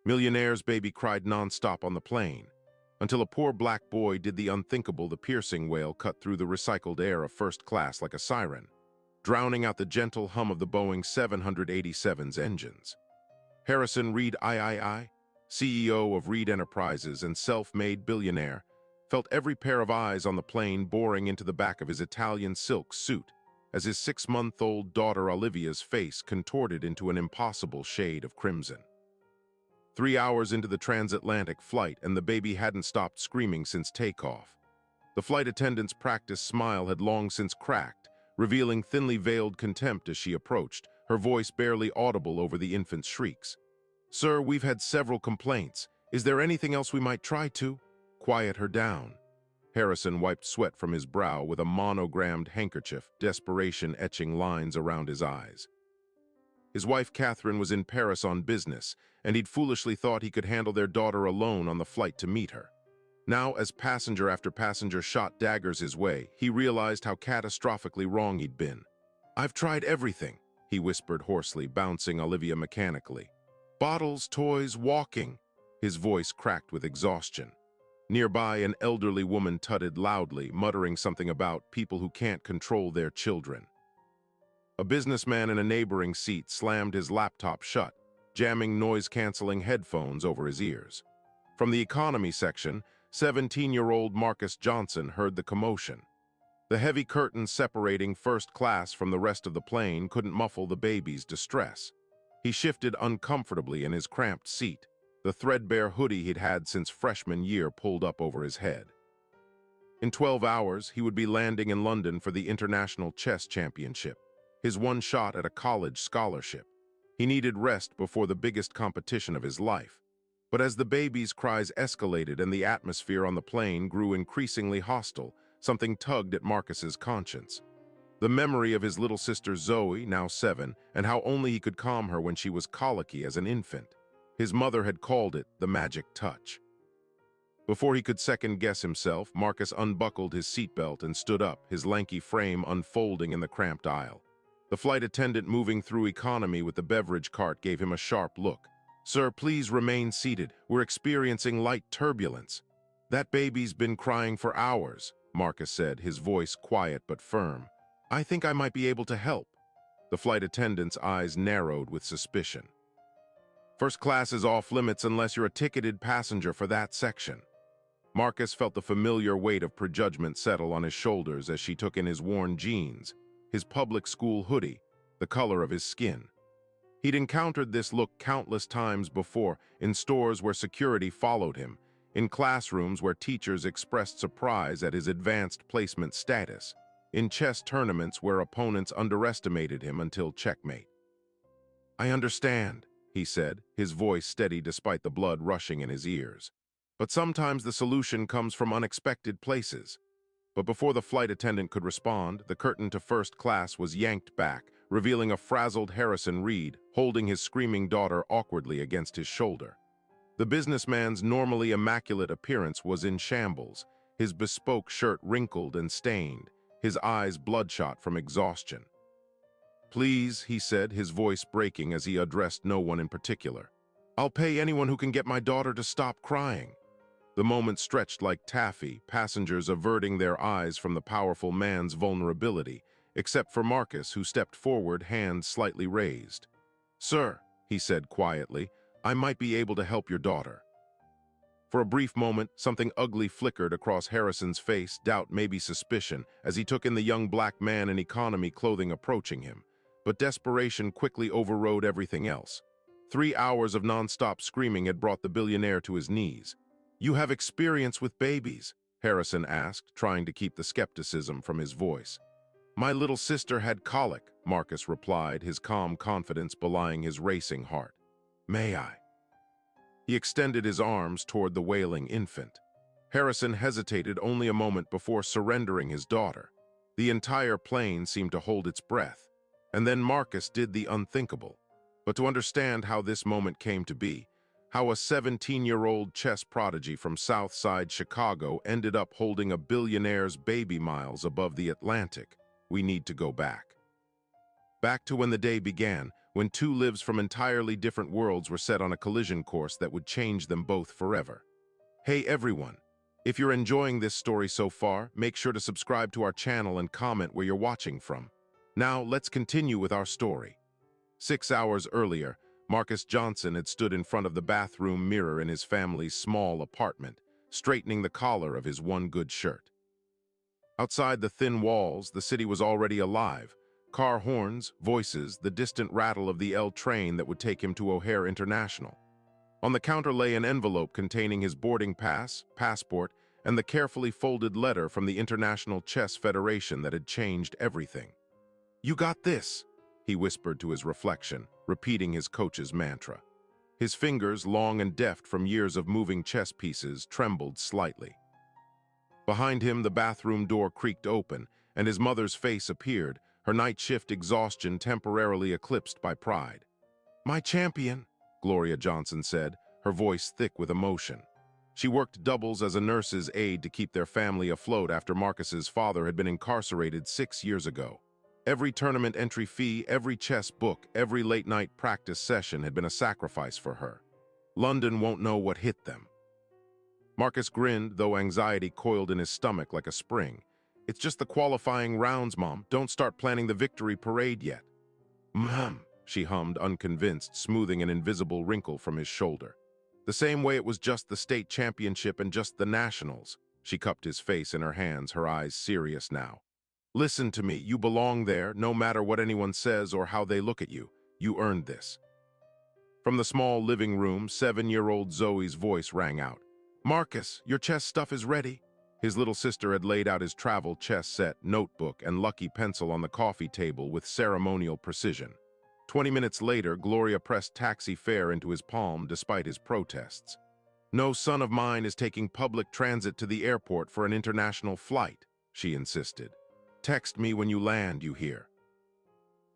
Millionaire's baby cried nonstop on the plane, until a poor black boy did the unthinkable. The piercing wail cut through the recycled air of first class like a siren, drowning out the gentle hum of the Boeing 787's engines. Harrison Reed III, CEO of Reed Enterprises and self-made billionaire, felt every pair of eyes on the plane boring into the back of his Italian silk suit as his 6-month-old daughter Olivia's face contorted into an impossible shade of crimson. 3 hours into the transatlantic flight, and the baby hadn't stopped screaming since takeoff. The flight attendant's practiced smile had long since cracked, revealing thinly veiled contempt as she approached, her voice barely audible over the infant's shrieks. "Sir, we've had several complaints. Is there anything else we might try to quiet her down?" Harrison wiped sweat from his brow with a monogrammed handkerchief, desperation etching lines around his eyes. His wife Catherine was in Paris on business, and he'd foolishly thought he could handle their daughter alone on the flight to meet her. Now, as passenger after passenger shot daggers his way, he realized how catastrophically wrong he'd been. "I've tried everything," he whispered hoarsely, bouncing Olivia mechanically. "Bottles, toys, walking." His voice cracked with exhaustion. Nearby, an elderly woman tutted loudly, muttering something about people who can't control their children. A businessman in a neighboring seat slammed his laptop shut, jamming noise-canceling headphones over his ears. From the economy section, 17-year-old Marcus Johnson heard the commotion. The heavy curtains separating first class from the rest of the plane couldn't muffle the baby's distress. He shifted uncomfortably in his cramped seat, the threadbare hoodie he'd had since freshman year pulled up over his head. In 12 hours, he would be landing in London for the International Chess Championship, his one shot at a college scholarship. He needed rest before the biggest competition of his life. But as the baby's cries escalated and the atmosphere on the plane grew increasingly hostile, something tugged at Marcus's conscience. The memory of his little sister Zoe, now 7, and how only he could calm her when she was colicky as an infant. His mother had called it the magic touch. Before he could second-guess himself, Marcus unbuckled his seatbelt and stood up, his lanky frame unfolding in the cramped aisle. The flight attendant moving through economy with the beverage cart gave him a sharp look. "Sir, please remain seated. We're experiencing light turbulence." "That baby's been crying for hours," Marcus said, his voice quiet but firm. "I think I might be able to help." The flight attendant's eyes narrowed with suspicion. "First class is off limits unless you're a ticketed passenger for that section." Marcus felt the familiar weight of prejudgment settle on his shoulders as she took in his worn jeans, his public school hoodie, the color of his skin. He'd encountered this look countless times before, in stores where security followed him, in classrooms where teachers expressed surprise at his advanced placement status, in chess tournaments where opponents underestimated him until checkmate. "I understand," he said, his voice steady despite the blood rushing in his ears. "But sometimes the solution comes from unexpected places." But before the flight attendant could respond, the curtain to first class was yanked back, revealing a frazzled Harrison Reed holding his screaming daughter awkwardly against his shoulder. The businessman's normally immaculate appearance was in shambles, his bespoke shirt wrinkled and stained, his eyes bloodshot from exhaustion. "Please," he said, his voice breaking as he addressed no one in particular. "I'll pay anyone who can get my daughter to stop crying." The moment stretched like taffy, passengers averting their eyes from the powerful man's vulnerability, except for Marcus, who stepped forward, hands slightly raised. "Sir," he said quietly, "I might be able to help your daughter." For a brief moment, something ugly flickered across Harrison's face, doubt, maybe suspicion, as he took in the young black man in economy clothing approaching him. But desperation quickly overrode everything else. 3 hours of nonstop screaming had brought the billionaire to his knees. "You have experience with babies?" Harrison asked, trying to keep the skepticism from his voice. "My little sister had colic," Marcus replied, his calm confidence belying his racing heart. "May I?" He extended his arms toward the wailing infant. Harrison hesitated only a moment before surrendering his daughter. The entire plane seemed to hold its breath. And then Marcus did the unthinkable. But to understand how this moment came to be, how a 17-year-old chess prodigy from Southside Chicago ended up holding a billionaire's baby miles above the Atlantic, we need to go back. Back to when the day began, when two lives from entirely different worlds were set on a collision course that would change them both forever. Hey everyone! If you're enjoying this story so far, make sure to subscribe to our channel and comment where you're watching from. Now, let's continue with our story. 6 hours earlier, Marcus Johnson had stood in front of the bathroom mirror in his family's small apartment, straightening the collar of his one good shirt. Outside the thin walls, the city was already alive. Car horns, voices, the distant rattle of the L train that would take him to O'Hare International. On the counter lay an envelope containing his boarding pass, passport, and the carefully folded letter from the International Chess Federation that had changed everything. "You got this," he whispered to his reflection, repeating his coach's mantra. His fingers, long and deft from years of moving chess pieces, trembled slightly. Behind him, the bathroom door creaked open, and his mother's face appeared, her night shift exhaustion temporarily eclipsed by pride. "My champion," Gloria Johnson said, her voice thick with emotion. She worked doubles as a nurse's aide to keep their family afloat after Marcus's father had been incarcerated 6 years ago. Every tournament entry fee, every chess book, every late-night practice session had been a sacrifice for her. London won't know what hit them. Marcus grinned, though anxiety coiled in his stomach like a spring. "It's just the qualifying rounds, Mom. Don't start planning the victory parade yet." "Mom," she hummed, unconvinced, smoothing an invisible wrinkle from his shoulder. "The same way it was just the state championship and just the nationals." She cupped his face in her hands, her eyes serious now. "Listen to me. You belong there, no matter what anyone says or how they look at you. You earned this." From the small living room, 7-year-old Zoe's voice rang out. "Marcus, your chess stuff is ready." His little sister had laid out his travel chess set, notebook, and lucky pencil on the coffee table with ceremonial precision. 20 minutes later, Gloria pressed taxi fare into his palm despite his protests. "No son of mine is taking public transit to the airport for an international flight," she insisted. "Text me when you land, you hear?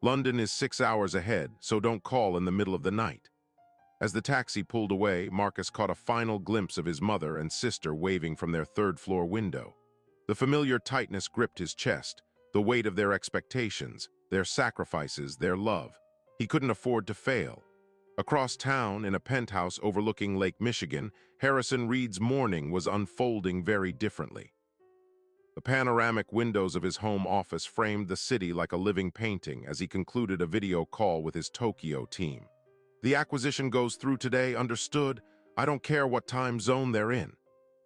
London is 6 hours ahead, so don't call in the middle of the night." As the taxi pulled away, Marcus caught a final glimpse of his mother and sister waving from their third-floor window. The familiar tightness gripped his chest, the weight of their expectations, their sacrifices, their love. He couldn't afford to fail. Across town, in a penthouse overlooking Lake Michigan, Harrison Reed's morning was unfolding very differently. The panoramic windows of his home office framed the city like a living painting as he concluded a video call with his Tokyo team. "The acquisition goes through today, understood? I don't care what time zone they're in."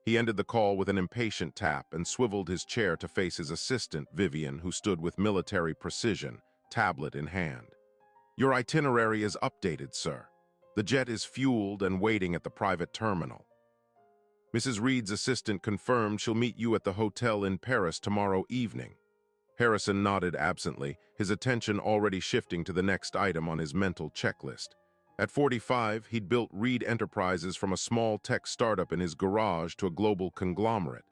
He ended the call with an impatient tap and swiveled his chair to face his assistant, Vivian, who stood with military precision, tablet in hand. "Your itinerary is updated, sir. The jet is fueled and waiting at the private terminal." Mrs. Reed's assistant confirmed she'll meet you at the hotel in Paris tomorrow evening. Harrison nodded absently, his attention already shifting to the next item on his mental checklist. At 45, he'd built Reed Enterprises from a small tech startup in his garage to a global conglomerate.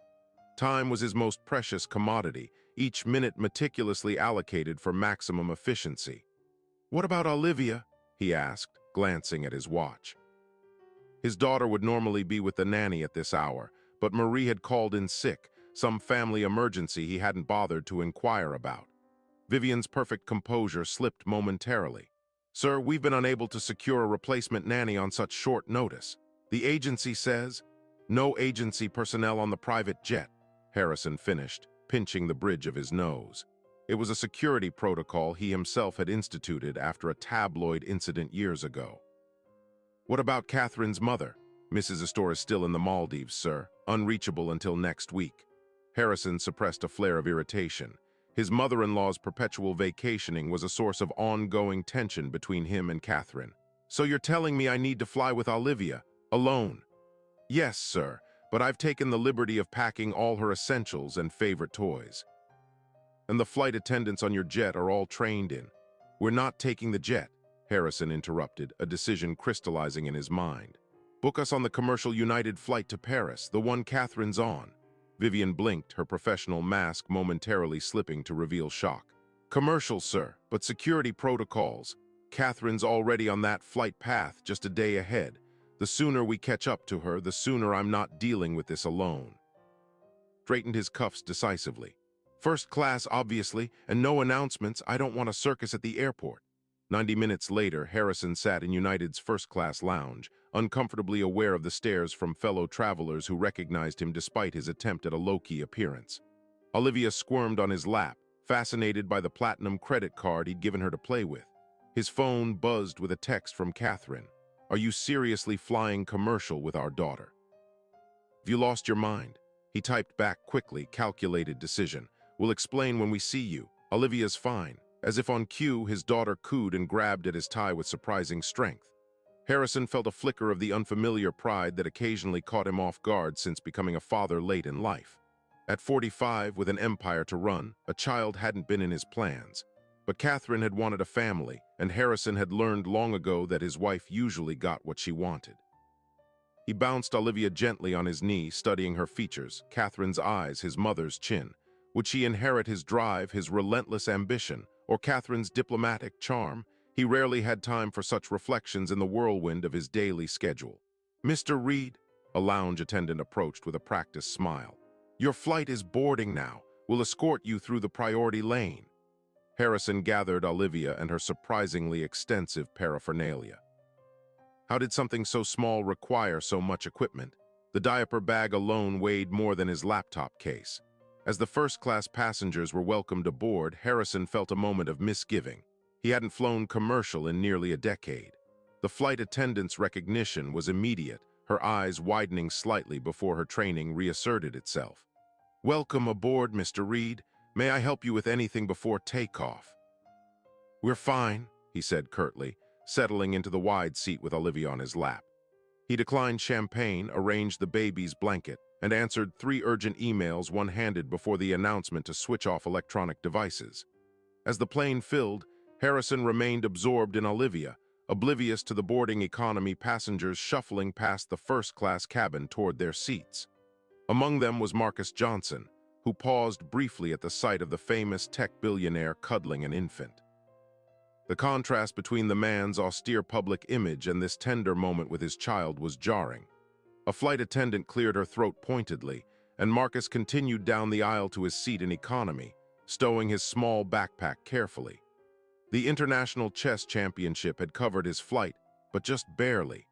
Time was his most precious commodity, each minute meticulously allocated for maximum efficiency. "What about Olivia?" he asked, glancing at his watch. His daughter would normally be with the nanny at this hour, but Marie had called in sick, some family emergency he hadn't bothered to inquire about. Vivian's perfect composure slipped momentarily. "Sir, we've been unable to secure a replacement nanny on such short notice. The agency says—" "No agency personnel on the private jet," Harrison finished, pinching the bridge of his nose. It was a security protocol he himself had instituted after a tabloid incident years ago. "What about Catherine's mother?" "Mrs. Astor is still in the Maldives, sir, unreachable until next week." Harrison suppressed a flare of irritation. His mother-in-law's perpetual vacationing was a source of ongoing tension between him and Catherine. "So you're telling me I need to fly with Olivia, alone?" "Yes, sir, but I've taken the liberty of packing all her essentials and favorite toys." "And the flight attendants on your jet are all trained in." "We're not taking the jet," Harrison interrupted, a decision crystallizing in his mind. "Book us on the commercial United flight to Paris, the one Catherine's on." Vivian blinked, her professional mask momentarily slipping to reveal shock. "Commercial, sir, but security protocols. Catherine's already on that flight path, just a day ahead. The sooner we catch up to her, the sooner I'm not dealing with this alone." Straightened his cuffs decisively. "First class, obviously, and no announcements. I don't want a circus at the airport." 90 minutes later, Harrison sat in United's first-class lounge, uncomfortably aware of the stares from fellow travelers who recognized him despite his attempt at a low-key appearance. Olivia squirmed on his lap, fascinated by the platinum credit card he'd given her to play with. His phone buzzed with a text from Catherine. "Are you seriously flying commercial with our daughter?" "Have you lost your mind?" He typed back quickly, calculated decision. "We'll explain when we see you. Olivia's fine." As if on cue, his daughter cooed and grabbed at his tie with surprising strength. Harrison felt a flicker of the unfamiliar pride that occasionally caught him off guard since becoming a father late in life. At 45, with an empire to run, a child hadn't been in his plans. But Catherine had wanted a family, and Harrison had learned long ago that his wife usually got what she wanted. He bounced Olivia gently on his knee, studying her features, Catherine's eyes, his mother's chin. Would she inherit his drive, his relentless ambition, or Catherine's diplomatic charm? He rarely had time for such reflections in the whirlwind of his daily schedule. "Mr. Reed," a lounge attendant approached with a practiced smile. "Your flight is boarding now. We'll escort you through the priority lane." Harrison gathered Olivia and her surprisingly extensive paraphernalia. How did something so small require so much equipment? The diaper bag alone weighed more than his laptop case. As the first-class passengers were welcomed aboard, Harrison felt a moment of misgiving. He hadn't flown commercial in nearly a decade. The flight attendant's recognition was immediate, her eyes widening slightly before her training reasserted itself. "Welcome aboard, Mr. Reed. May I help you with anything before takeoff?" "We're fine," he said curtly, settling into the wide seat with Olivia on his lap. He declined champagne, arranged the baby's blanket, and answered 3 urgent emails one-handed before the announcement to switch off electronic devices. As the plane filled, Harrison remained absorbed in Olivia, oblivious to the boarding economy passengers shuffling past the first-class cabin toward their seats. Among them was Marcus Johnson, who paused briefly at the sight of the famous tech billionaire cuddling an infant. The contrast between the man's austere public image and this tender moment with his child was jarring. A flight attendant cleared her throat pointedly, and Marcus continued down the aisle to his seat in economy, stowing his small backpack carefully. The International Chess Championship had covered his flight, but just barely.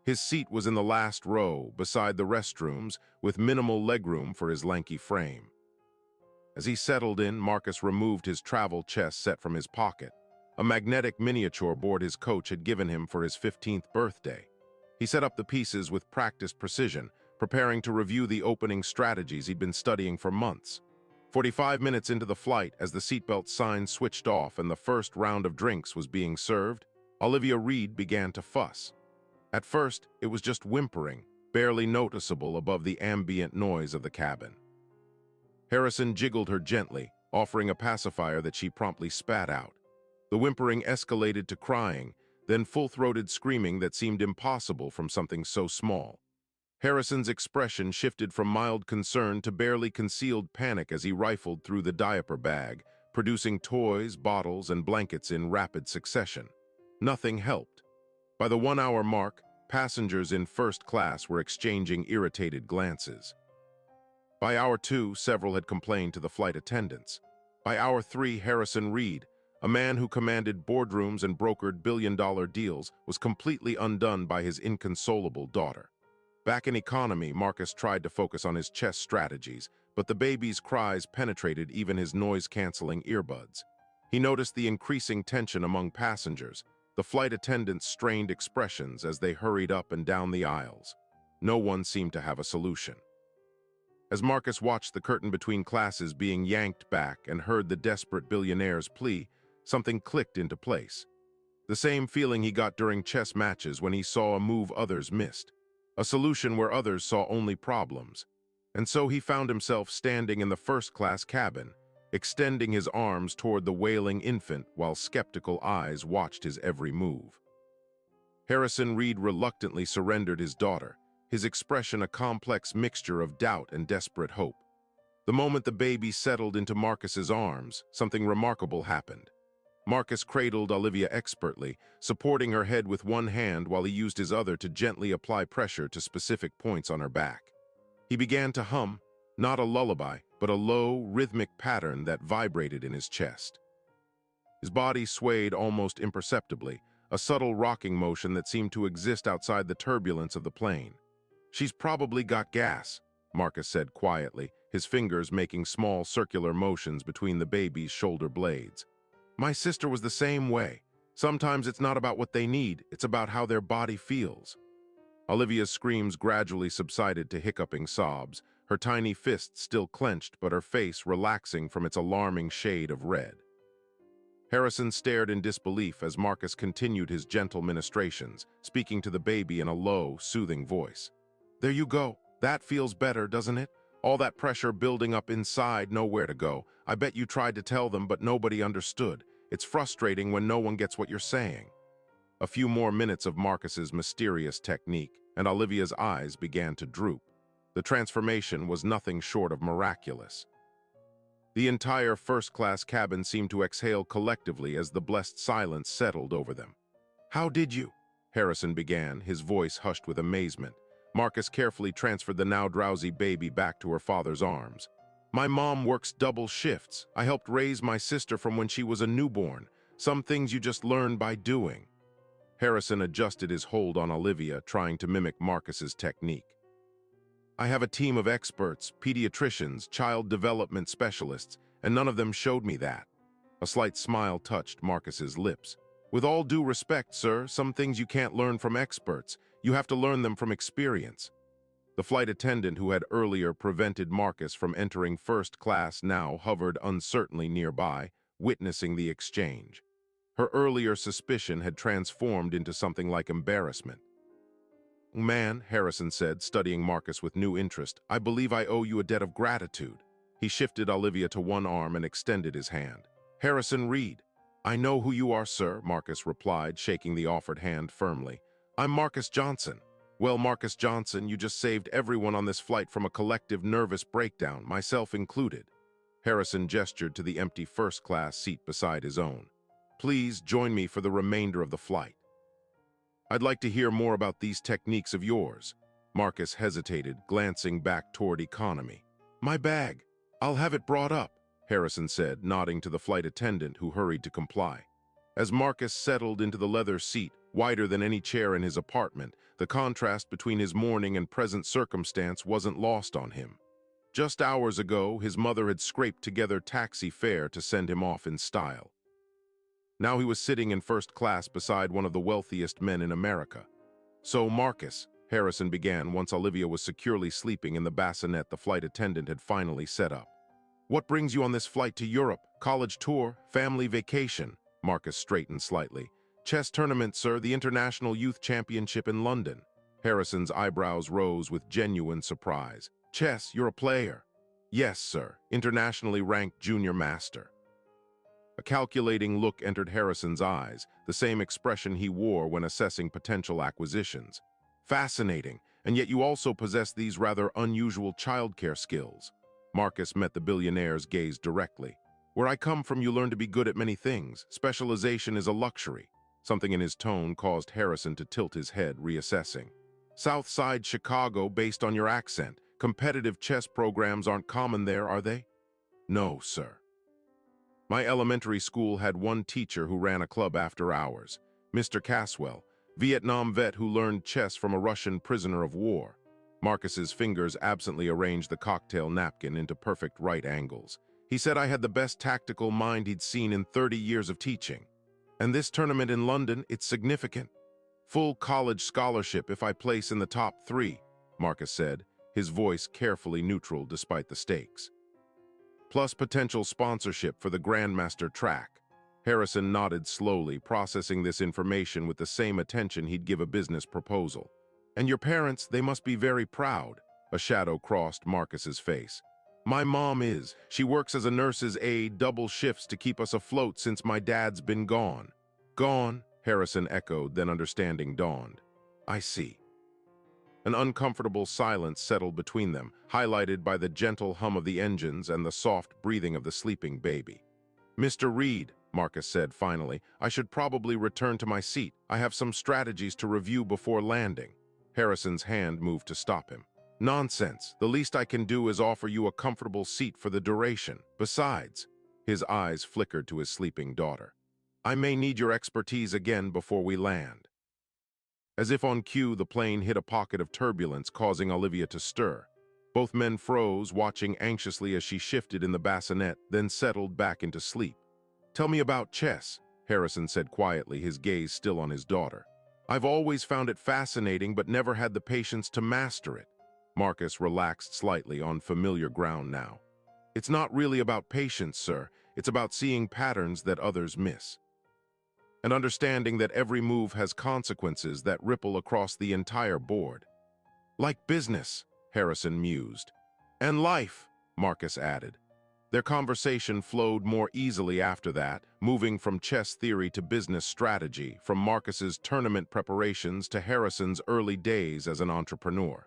His seat was in the last row, beside the restrooms, with minimal legroom for his lanky frame. As he settled in, Marcus removed his travel chess set from his pocket, a magnetic miniature board his coach had given him for his 15th birthday. He set up the pieces with practiced precision, preparing to review the opening strategies he'd been studying for months. 45 minutes into the flight, as the seatbelt sign switched off and the first round of drinks was being served, Olivia Reed began to fuss. At first, it was just whimpering, barely noticeable above the ambient noise of the cabin. Harrison jiggled her gently, offering a pacifier that she promptly spat out. The whimpering escalated to crying, then full-throated screaming that seemed impossible from something so small. Harrison's expression shifted from mild concern to barely concealed panic as he rifled through the diaper bag, producing toys, bottles, and blankets in rapid succession. Nothing helped. By the 1-hour mark, passengers in first class were exchanging irritated glances. By hour 2, several had complained to the flight attendants. By hour 3, Harrison Reed, a man who commanded boardrooms and brokered billion-dollar deals, was completely undone by his inconsolable daughter. Back in economy, Marcus tried to focus on his chess strategies, but the baby's cries penetrated even his noise-canceling earbuds. He noticed the increasing tension among passengers, the flight attendants' strained expressions as they hurried up and down the aisles. No one seemed to have a solution. As Marcus watched the curtain between classes being yanked back and heard the desperate Billionaire's plea, something clicked into place. The same feeling he got during chess matches when he saw a move others missed, a solution where others saw only problems. And so he found himself standing in the first-class cabin, extending his arms toward the wailing infant while skeptical eyes watched his every move. Harrison Reed reluctantly surrendered his daughter, his expression a complex mixture of doubt and desperate hope. The moment the baby settled into Marcus's arms, something remarkable happened. Marcus cradled Olivia expertly, supporting her head with one hand while he used his other to gently apply pressure to specific points on her back. He began to hum, not a lullaby, but a low, rhythmic pattern that vibrated in his chest. His body swayed almost imperceptibly, a subtle rocking motion that seemed to exist outside the turbulence of the plane. "She's probably got gas," Marcus said quietly, his fingers making small circular motions between the baby's shoulder blades. "My sister was the same way. Sometimes it's not about what they need, it's about how their body feels." Olivia's screams gradually subsided to hiccuping sobs, her tiny fists still clenched but her face relaxing from its alarming shade of red. Harrison stared in disbelief as Marcus continued his gentle ministrations, speaking to the baby in a low, soothing voice. "There you go. That feels better, doesn't it? All that pressure building up inside, nowhere to go. I bet you tried to tell them, but nobody understood. It's frustrating when no one gets what you're saying." A few more minutes of Marcus's mysterious technique, and Olivia's eyes began to droop. The transformation was nothing short of miraculous. The entire first-class cabin seemed to exhale collectively as the blessed silence settled over them. "How did you?" Harrison began, his voice hushed with amazement. Marcus carefully transferred the now drowsy baby back to her father's arms. "My mom works double shifts. I helped raise my sister from when she was a newborn. Some things you just learn by doing." Harrison adjusted his hold on Olivia, trying to mimic Marcus's technique. "I have a team of experts, pediatricians, child development specialists, and none of them showed me that." A slight smile touched Marcus's lips. "With all due respect, sir, some things you can't learn from experts. You have to learn them from experience." The flight attendant who had earlier prevented Marcus from entering first class now hovered uncertainly nearby, witnessing the exchange. Her earlier suspicion had transformed into something like embarrassment. "Man," Harrison said, studying Marcus with new interest, "I believe I owe you a debt of gratitude." He shifted Olivia to one arm and extended his hand. "Harrison Reed." "I know who you are, sir," Marcus replied, shaking the offered hand firmly. "I'm Marcus Johnson." "Well, Marcus Johnson, you just saved everyone on this flight from a collective nervous breakdown, myself included." Harrison gestured to the empty first-class seat beside his own. "Please join me for the remainder of the flight." "I'd like to hear more about these techniques of yours." Marcus hesitated, glancing back toward economy. "My bag. I'll have it brought up," Harrison said, nodding to the flight attendant who hurried to comply. As Marcus settled into the leather seat, wider than any chair in his apartment, the contrast between his morning and present circumstance wasn't lost on him. Just hours ago, his mother had scraped together taxi fare to send him off in style. Now he was sitting in first class beside one of the wealthiest men in America. "So, Marcus," Harrison began once Olivia was securely sleeping in the bassinet the flight attendant had finally set up. "What brings you on this flight to Europe? College tour? Family vacation?" Marcus straightened slightly. "Chess tournament, sir, the International Youth Championship in London." Harrison's eyebrows rose with genuine surprise. "Chess, you're a player?" "Yes, sir. Internationally ranked junior master." A calculating look entered Harrison's eyes, the same expression he wore when assessing potential acquisitions. "Fascinating, and yet you also possess these rather unusual childcare skills." Marcus met the billionaire's gaze directly. "Where I come from, you learn to be good at many things. Specialization is a luxury." Something in his tone caused Harrison to tilt his head, reassessing. "South Side Chicago, based on your accent. Competitive chess programs aren't common there, are they?" "No, sir. My elementary school had one teacher who ran a club after hours, Mr. Caswell, Vietnam vet who learned chess from a Russian prisoner of war." Marcus's fingers absently arranged the cocktail napkin into perfect right angles. "He said I had the best tactical mind he'd seen in 30 years of teaching. And this tournament in London, it's significant. Full college scholarship if I place in the top 3, Marcus said, his voice carefully neutral despite the stakes. "Plus potential sponsorship for the Grandmaster track." Harrison nodded slowly, processing this information with the same attention he'd give a business proposal. "And your parents, they must be very proud." A shadow crossed Marcus's face. "My mom is. She works as a nurse's aide, double shifts to keep us afloat since my dad's been gone." "Gone?" Harrison echoed, then understanding dawned. "I see." An uncomfortable silence settled between them, highlighted by the gentle hum of the engines and the soft breathing of the sleeping baby. "Mr. Reed," Marcus said finally, "I should probably return to my seat. I have some strategies to review before landing." Harrison's hand moved to stop him. "Nonsense. The least I can do is offer you a comfortable seat for the duration. Besides," his eyes flickered to his sleeping daughter, I may need your expertise again before we land. As if on cue, the plane hit a pocket of turbulence, causing Olivia to stir. Both men froze, watching anxiously as she shifted in the bassinet, then settled back into sleep. Tell me about chess, Harrison said quietly, his gaze still on his daughter. I've always found it fascinating, but never had the patience to master it. Marcus relaxed slightly, on familiar ground now. It's not really about patience, sir. It's about seeing patterns that others miss, and understanding that every move has consequences that ripple across the entire board. Like business, Harrison mused. And life, Marcus added. Their conversation flowed more easily after that, moving from chess theory to business strategy, from Marcus's tournament preparations to Harrison's early days as an entrepreneur.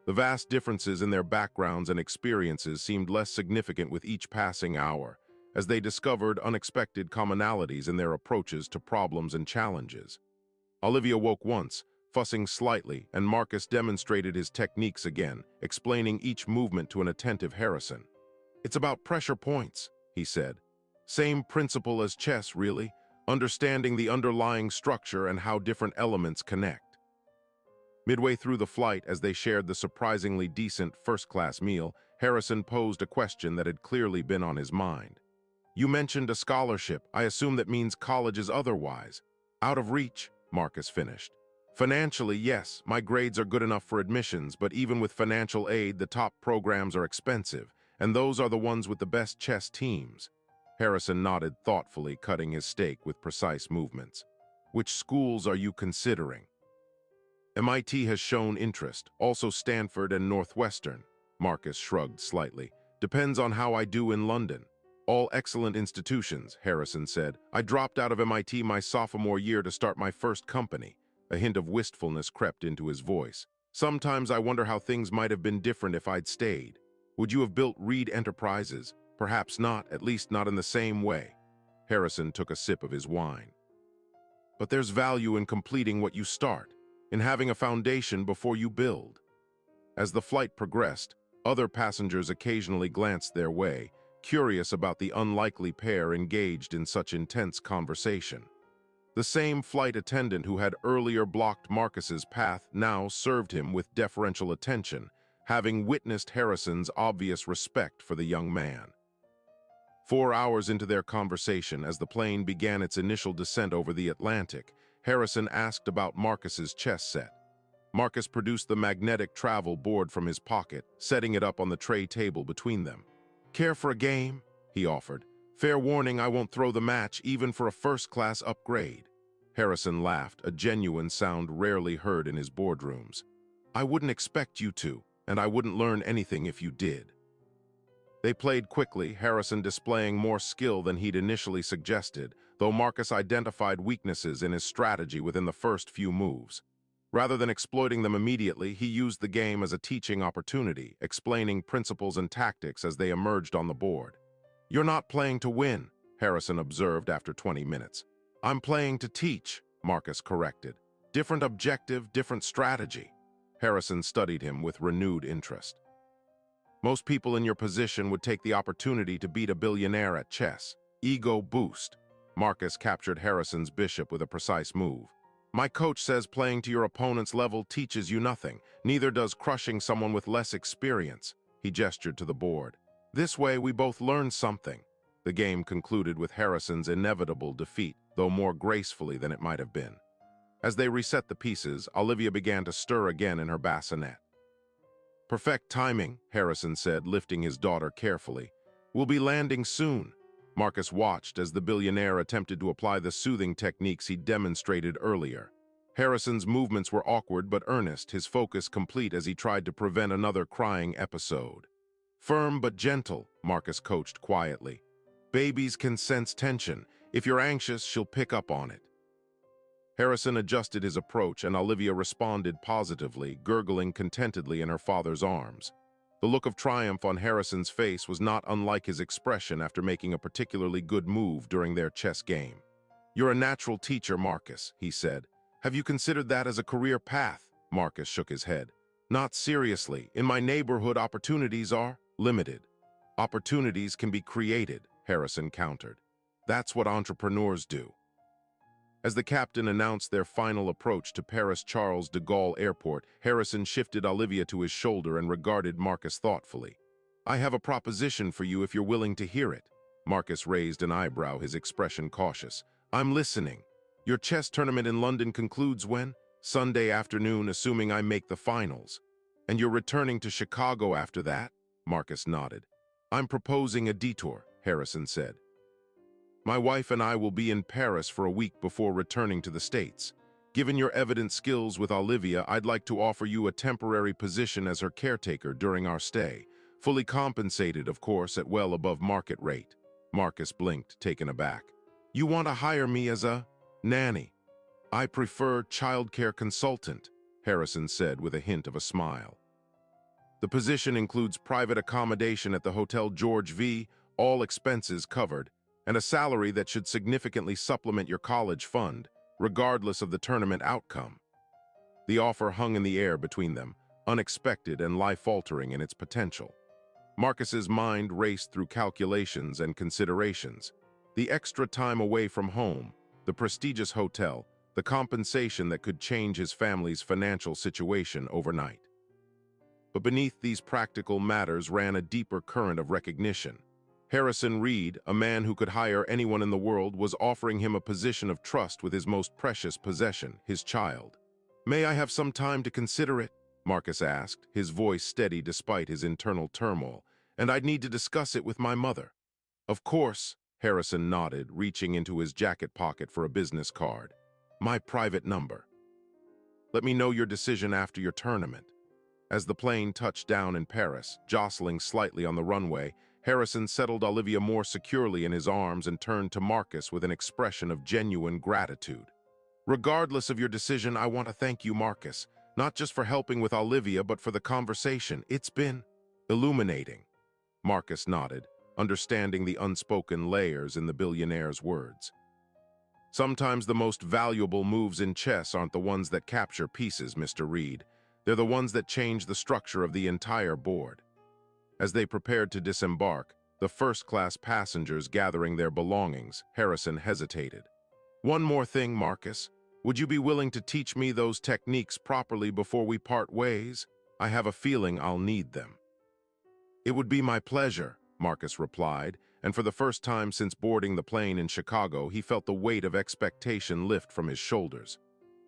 The vast differences in their backgrounds and experiences seemed less significant with each passing hour, as they discovered unexpected commonalities in their approaches to problems and challenges. Olivia woke once, fussing slightly, and Marcus demonstrated his techniques again, explaining each movement to an attentive Harrison. It's about pressure points, he said. Same principle as chess, really, understanding the underlying structure and how different elements connect. Midway through the flight, as they shared the surprisingly decent first-class meal, Harrison posed a question that had clearly been on his mind. You mentioned a scholarship. I assume that means college is otherwise out of reach, Marcus finished. Financially, yes, my grades are good enough for admissions, but even with financial aid, the top programs are expensive, and those are the ones with the best chess teams. Harrison nodded thoughtfully, cutting his steak with precise movements. Which schools are you considering? MIT has shown interest, also Stanford and Northwestern. Marcus shrugged slightly. Depends on how I do in London. All excellent institutions, Harrison said. I dropped out of MIT my sophomore year to start my first company. A hint of wistfulness crept into his voice. Sometimes I wonder how things might have been different if I'd stayed. Would you have built Reed Enterprises? Perhaps not, at least not in the same way. Harrison took a sip of his wine. But there's value in completing what you start, in having a foundation before you build. As the flight progressed, other passengers occasionally glanced their way, curious about the unlikely pair engaged in such intense conversation. The same flight attendant who had earlier blocked Marcus's path now served him with deferential attention, having witnessed Harrison's obvious respect for the young man. 4 hours into their conversation, as the plane began its initial descent over the Atlantic, Harrison asked about Marcus's chess set. Marcus produced the magnetic travel board from his pocket, setting it up on the tray table between them. Care for a game? He offered. Fair warning, I won't throw the match, even for a first-class upgrade. Harrison laughed, a genuine sound rarely heard in his boardrooms. I wouldn't expect you to, and I wouldn't learn anything if you did. They played quickly, Harrison displaying more skill than he'd initially suggested, though Marcus identified weaknesses in his strategy within the first few moves. Rather than exploiting them immediately, he used the game as a teaching opportunity, explaining principles and tactics as they emerged on the board. You're not playing to win, Harrison observed after 20 minutes. I'm playing to teach, Marcus corrected. Different objective, different strategy. Harrison studied him with renewed interest. Most people in your position would take the opportunity to beat a billionaire at chess. Ego boost. Marcus captured Harrison's bishop with a precise move. My coach says playing to your opponent's level teaches you nothing. Neither does crushing someone with less experience. He gestured to the board. This way, we both learn something. The game concluded with Harrison's inevitable defeat, though more gracefully than it might have been. As they reset the pieces, Olivia began to stir again in her bassinet. Perfect timing, Harrison said, lifting his daughter carefully. We'll be landing soon. Marcus watched as the billionaire attempted to apply the soothing techniques he demonstrated earlier. Harrison's movements were awkward but earnest, his focus complete as he tried to prevent another crying episode. Firm but gentle, Marcus coached quietly. Babies can sense tension. If you're anxious, she'll pick up on it. Harrison adjusted his approach, and Olivia responded positively, gurgling contentedly in her father's arms. The look of triumph on Harrison's face was not unlike his expression after making a particularly good move during their chess game. You're a natural teacher, Marcus, he said. Have you considered that as a career path? Marcus shook his head. Not seriously. In my neighborhood, opportunities are limited. Opportunities can be created, Harrison countered. That's what entrepreneurs do. As the captain announced their final approach to Paris Charles de Gaulle Airport, Harrison shifted Olivia to his shoulder and regarded Marcus thoughtfully. I have a proposition for you if you're willing to hear it. Marcus raised an eyebrow, his expression cautious. I'm listening. Your chess tournament in London concludes when? Sunday afternoon, assuming I make the finals. And you're returning to Chicago after that? Marcus nodded. I'm proposing a detour, Harrison said. My wife and I will be in Paris for a week before returning to the States. Given your evident skills with Olivia, I'd like to offer you a temporary position as her caretaker during our stay. Fully compensated, of course, at well above market rate. Marcus blinked, taken aback. You want to hire me as a nanny? I prefer childcare consultant, Harrison said with a hint of a smile. The position includes private accommodation at the Hotel George V, all expenses covered, and a salary that should significantly supplement your college fund, regardless of the tournament outcome. The offer hung in the air between them, unexpected and life-altering in its potential. Marcus's mind raced through calculations and considerations. The extra time away from home, the prestigious hotel, the compensation that could change his family's financial situation overnight. But beneath these practical matters ran a deeper current of recognition. Harrison Reed, a man who could hire anyone in the world, was offering him a position of trust with his most precious possession, his child. May I have some time to consider it? Marcus asked, his voice steady despite his internal turmoil, and I'd need to discuss it with my mother. Of course, Harrison nodded, reaching into his jacket pocket for a business card. My private number. Let me know your decision after your tournament. As the plane touched down in Paris, jostling slightly on the runway, Harrison settled Olivia more securely in his arms and turned to Marcus with an expression of genuine gratitude. Regardless of your decision, I want to thank you, Marcus, not just for helping with Olivia, but for the conversation. It's been illuminating. Marcus nodded, understanding the unspoken layers in the billionaire's words. Sometimes the most valuable moves in chess aren't the ones that capture pieces, Mr. Reed. They're the ones that change the structure of the entire board. As they prepared to disembark, the first-class passengers gathering their belongings, Harrison hesitated. One more thing, Marcus. Would you be willing to teach me those techniques properly before we part ways? I have a feeling I'll need them. It would be my pleasure, Marcus replied, and for the first time since boarding the plane in Chicago, he felt the weight of expectation lift from his shoulders.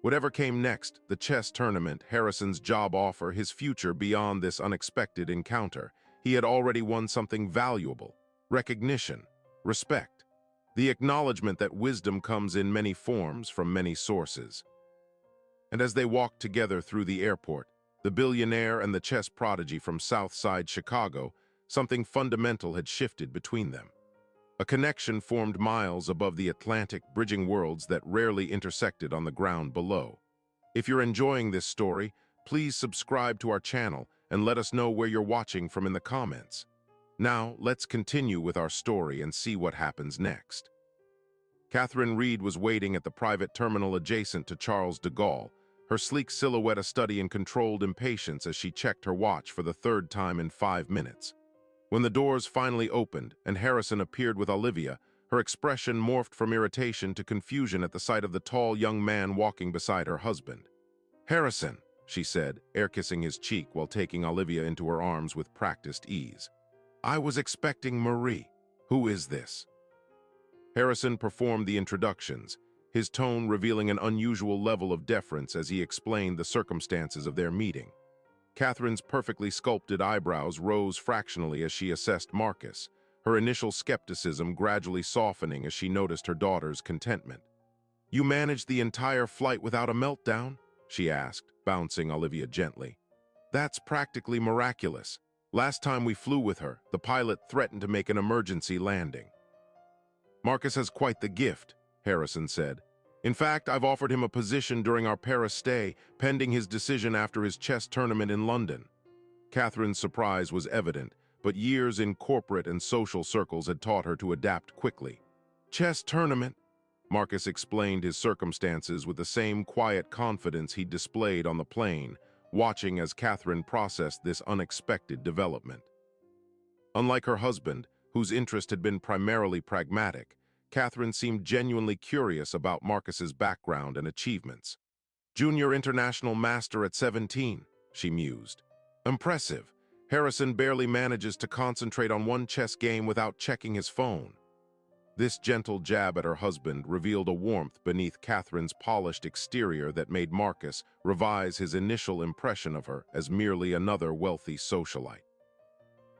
Whatever came next, the chess tournament, Harrison's job offer, his future beyond this unexpected encounter, he had already won something valuable: recognition, respect, the acknowledgement that wisdom comes in many forms from many sources. And as they walked together through the airport, the billionaire and the chess prodigy from South Side Chicago, something fundamental had shifted between them. A connection formed miles above the Atlantic, bridging worlds that rarely intersected on the ground below. If you're enjoying this story, please subscribe to our channel and let us know where you're watching from in the comments. Now, let's continue with our story and see what happens next. Catherine Reed was waiting at the private terminal adjacent to Charles de Gaulle, her sleek silhouette a study in controlled impatience as she checked her watch for the third time in 5 minutes. When the doors finally opened and Harrison appeared with Olivia, her expression morphed from irritation to confusion at the sight of the tall young man walking beside her husband. Harrison, she said, air-kissing his cheek while taking Olivia into her arms with practiced ease. I was expecting Marie. Who is this? Harrison performed the introductions, his tone revealing an unusual level of deference as he explained the circumstances of their meeting. Catherine's perfectly sculpted eyebrows rose fractionally as she assessed Marcus, her initial skepticism gradually softening as she noticed her daughter's contentment. You managed the entire flight without a meltdown? She asked, bouncing Olivia gently. That's practically miraculous. Last time we flew with her, the pilot threatened to make an emergency landing. Marcus has quite the gift, Harrison said. In fact, I've offered him a position during our Paris stay, pending his decision after his chess tournament in London. Catherine's surprise was evident, but years in corporate and social circles had taught her to adapt quickly. Chess tournament? Marcus explained his circumstances with the same quiet confidence he'd displayed on the plane, watching as Catherine processed this unexpected development. Unlike her husband, whose interest had been primarily pragmatic, Catherine seemed genuinely curious about Marcus's background and achievements. Junior international master at 17, she mused. Impressive. Harrison barely manages to concentrate on one chess game without checking his phone. This gentle jab at her husband revealed a warmth beneath Catherine's polished exterior that made Marcus revise his initial impression of her as merely another wealthy socialite.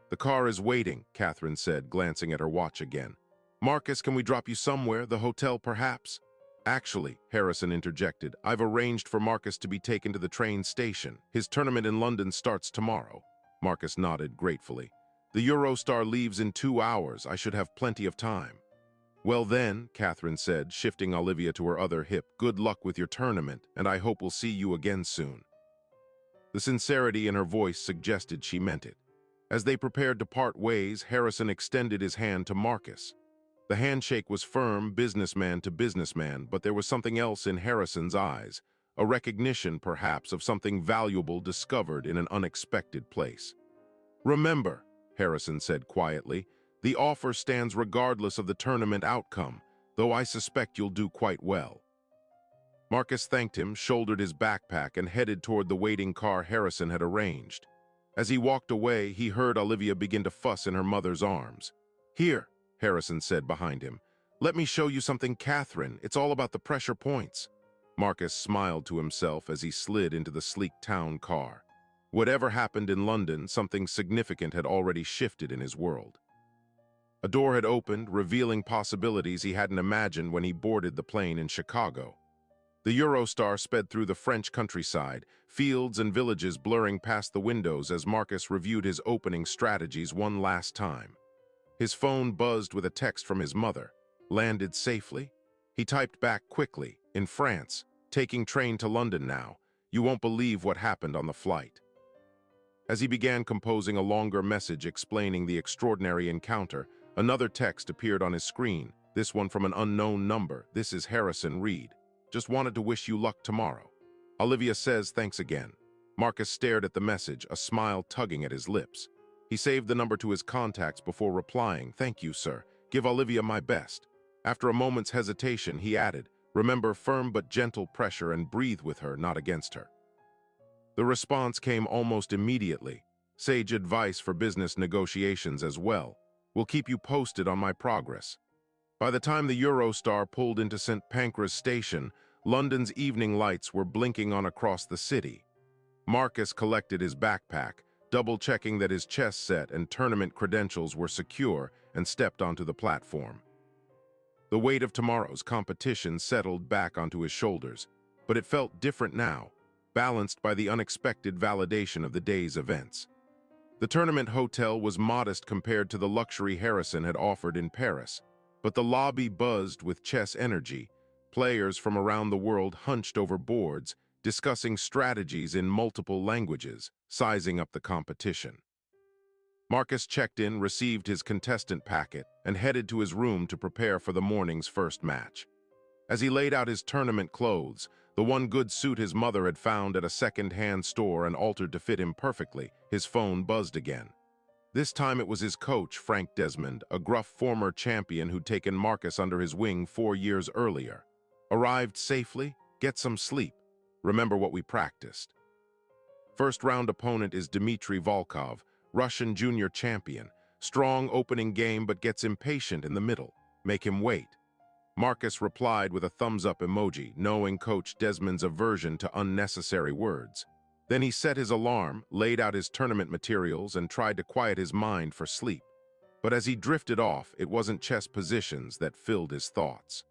The car is waiting, Catherine said, glancing at her watch again. Marcus, can we drop you somewhere? The hotel, perhaps? Actually, Harrison interjected, I've arranged for Marcus to be taken to the train station. His tournament in London starts tomorrow. Marcus nodded gratefully. The Eurostar leaves in 2 hours. I should have plenty of time. Well then, Catherine said, shifting Olivia to her other hip, good luck with your tournament, and I hope we'll see you again soon. The sincerity in her voice suggested she meant it. As they prepared to part ways, Harrison extended his hand to Marcus. The handshake was firm, businessman to businessman, but there was something else in Harrison's eyes, a recognition, perhaps, of something valuable discovered in an unexpected place. Remember, Harrison said quietly, the offer stands regardless of the tournament outcome, though I suspect you'll do quite well. Marcus thanked him, shouldered his backpack, and headed toward the waiting car Harrison had arranged. As he walked away, he heard Olivia begin to fuss in her mother's arms. Here, Harrison said behind him. Let me show you something, Catherine. It's all about the pressure points. Marcus smiled to himself as he slid into the sleek town car. Whatever happened in London, something significant had already shifted in his world. A door had opened, revealing possibilities he hadn't imagined when he boarded the plane in Chicago. The Eurostar sped through the French countryside, fields and villages blurring past the windows as Marcus reviewed his opening strategies one last time. His phone buzzed with a text from his mother. Landed safely? He typed back quickly, in France, taking train to London now. You won't believe what happened on the flight. As he began composing a longer message explaining the extraordinary encounter, another text appeared on his screen, this one from an unknown number. This is Harrison Reed. Just wanted to wish you luck tomorrow. Olivia says thanks again. Marcus stared at the message, a smile tugging at his lips. He saved the number to his contacts before replying, thank you, sir. Give Olivia my best. After a moment's hesitation, he added, remember firm but gentle pressure and breathe with her, not against her. The response came almost immediately. Sage advice for business negotiations as well. We'll keep you posted on my progress. By the time the Eurostar pulled into St. Pancras station, London's evening lights were blinking on across the city. Marcus collected his backpack, double-checking that his chess set and tournament credentials were secure, and stepped onto the platform. The weight of tomorrow's competition settled back onto his shoulders, but it felt different now, balanced by the unexpected validation of the day's events. The tournament hotel was modest compared to the luxury Harrison had offered in Paris, but the lobby buzzed with chess energy. Players from around the world hunched over boards, discussing strategies in multiple languages, sizing up the competition. Marcus checked in, received his contestant packet, and headed to his room to prepare for the morning's first match. As he laid out his tournament clothes, the one good suit his mother had found at a second-hand store and altered to fit him perfectly, his phone buzzed again. This time it was his coach, Frank Desmond, a gruff former champion who'd taken Marcus under his wing 4 years earlier. Arrived safely? Get some sleep. Remember what we practiced. First-round opponent is Dmitry Volkov, Russian junior champion. Strong opening game but gets impatient in the middle. Make him wait. Marcus replied with a thumbs-up emoji, knowing Coach Desmond's aversion to unnecessary words. Then he set his alarm, laid out his tournament materials, and tried to quiet his mind for sleep. But as he drifted off, it wasn't chess positions that filled his thoughts.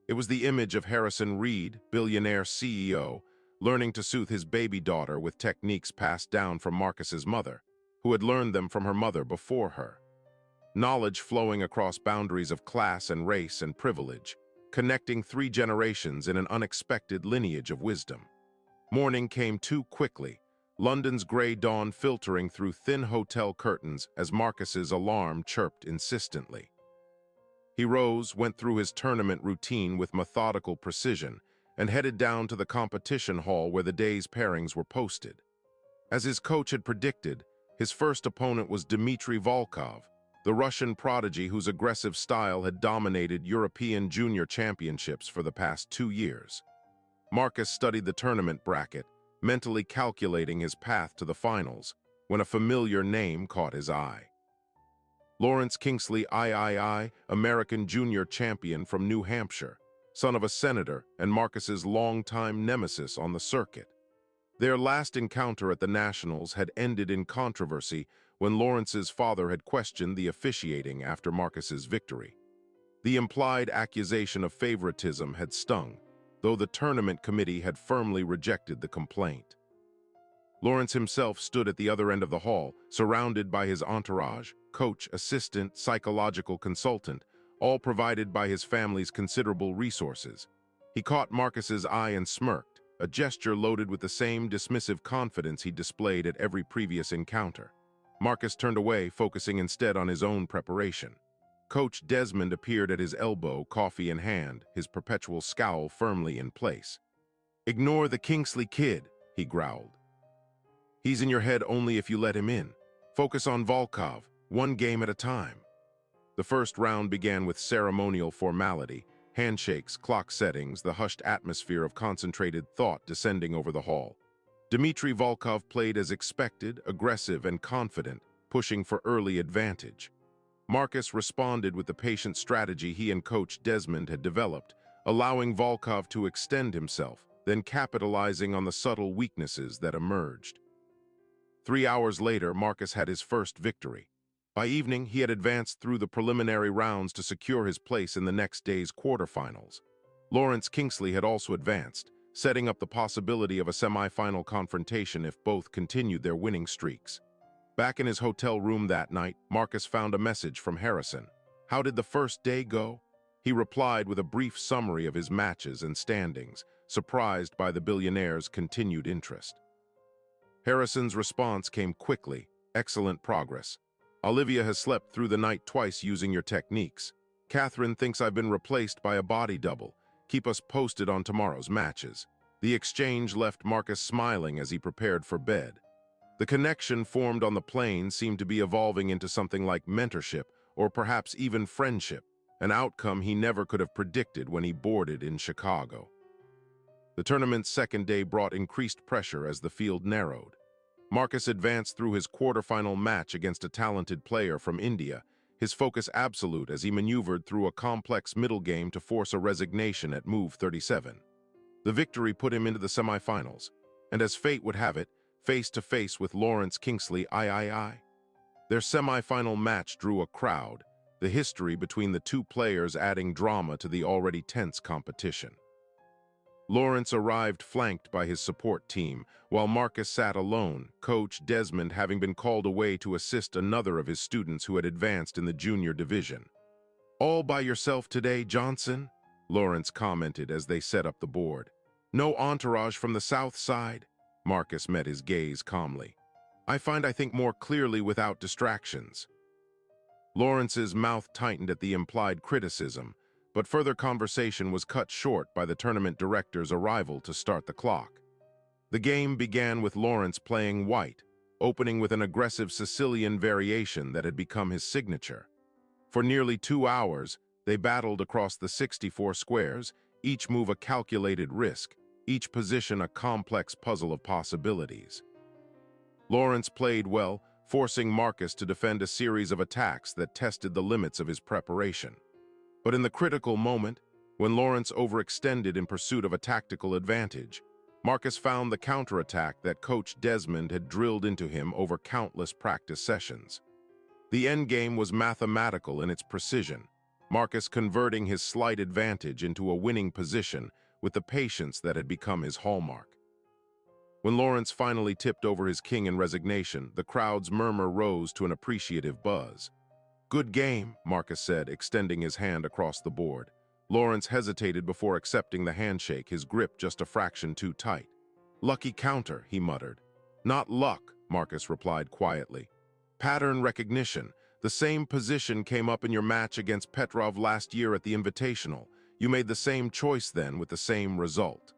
It was the image of Harrison Reed, Billionaire CEO, learning to soothe his baby daughter with techniques passed down from Marcus's mother, who had learned them from her mother before her. Knowledge flowing across boundaries of class and race and privilege, connecting 3 generations in an unexpected lineage of wisdom. Morning came too quickly, London's gray dawn filtering through thin hotel curtains as Marcus's alarm chirped insistently. He rose, went through his tournament routine with methodical precision, and headed down to the competition hall where the day's pairings were posted. As his coach had predicted, his first opponent was Dmitry Volkov, the Russian prodigy whose aggressive style had dominated European junior championships for the past 2 years. Marcus studied the tournament bracket, mentally calculating his path to the finals, when a familiar name caught his eye. Lawrence Kingsley III, American junior champion from New Hampshire, son of a senator and Marcus's longtime nemesis on the circuit. Their last encounter at the Nationals had ended in controversy when Lawrence's father had questioned the officiating after Marcus's victory. The implied accusation of favoritism had stung, though the tournament committee had firmly rejected the complaint. Lawrence himself stood at the other end of the hall, surrounded by his entourage, coach, assistant, psychological consultant, all provided by his family's considerable resources. He caught Marcus's eye and smirked, a gesture loaded with the same dismissive confidence he displayed at every previous encounter. Marcus turned away, focusing instead on his own preparation. Coach Desmond appeared at his elbow, coffee in hand, his perpetual scowl firmly in place. "Ignore the Kingsley kid," he growled. "He's in your head only if you let him in. Focus on Volkov, one game at a time." The first round began with ceremonial formality, handshakes, clock settings, the hushed atmosphere of concentrated thought descending over the hall. Dmitry Volkov played as expected, aggressive and confident, pushing for early advantage. Marcus responded with the patient strategy he and Coach Desmond had developed, allowing Volkov to extend himself, then capitalizing on the subtle weaknesses that emerged. 3 hours later, Marcus had his first victory. By evening, he had advanced through the preliminary rounds to secure his place in the next day's quarterfinals. Lawrence Kingsley had also advanced, setting up the possibility of a semi-final confrontation if both continued their winning streaks. Back in his hotel room that night, Marcus found a message from Harrison. "How did the first day go?" He replied with a brief summary of his matches and standings, surprised by the Billionaire's continued interest. Harrison's response came quickly. "Excellent progress. Olivia has slept through the night twice using your techniques. Catherine thinks I've been replaced by a body double. Keep us posted on tomorrow's matches." The exchange left Marcus smiling as he prepared for bed. The connection formed on the plane seemed to be evolving into something like mentorship or perhaps even friendship, an outcome he never could have predicted when he boarded in Chicago. The tournament's second day brought increased pressure as the field narrowed. Marcus advanced through his quarterfinal match against a talented player from India, his focus absolute as he maneuvered through a complex middle game to force a resignation at move 37. The victory put him into the semifinals, and as fate would have it, face-to-face with Lawrence Kingsley III. Their semifinal match drew a crowd, the history between the two players adding drama to the already tense competition. Lawrence arrived flanked by his support team, while Marcus sat alone, Coach Desmond having been called away to assist another of his students who had advanced in the junior division. "All by yourself today, Johnson?" Lawrence commented as they set up the board. "No entourage from the south side?" Marcus met his gaze calmly. I think more clearly without distractions." Lawrence's mouth tightened at the implied criticism, but further conversation was cut short by the tournament director's arrival to start the clock. The game began with Lawrence playing white, opening with an aggressive Sicilian variation that had become his signature. For nearly 2 hours, they battled across the 64 squares, each move a calculated risk, each position a complex puzzle of possibilities. Lawrence played well, forcing Marcus to defend a series of attacks that tested the limits of his preparation. But in the critical moment, when Lawrence overextended in pursuit of a tactical advantage, Marcus found the counterattack that Coach Desmond had drilled into him over countless practice sessions. The endgame was mathematical in its precision, Marcus converting his slight advantage into a winning position with the patience that had become his hallmark. When Lawrence finally tipped over his king in resignation, the crowd's murmur rose to an appreciative buzz. "Good game," Marcus said, extending his hand across the board. Lawrence hesitated before accepting the handshake, his grip just a fraction too tight. "Lucky counter," he muttered. "Not luck," Marcus replied quietly. "Pattern recognition. The same position came up in your match against Petrov last year at the Invitational. You made the same choice then with the same result."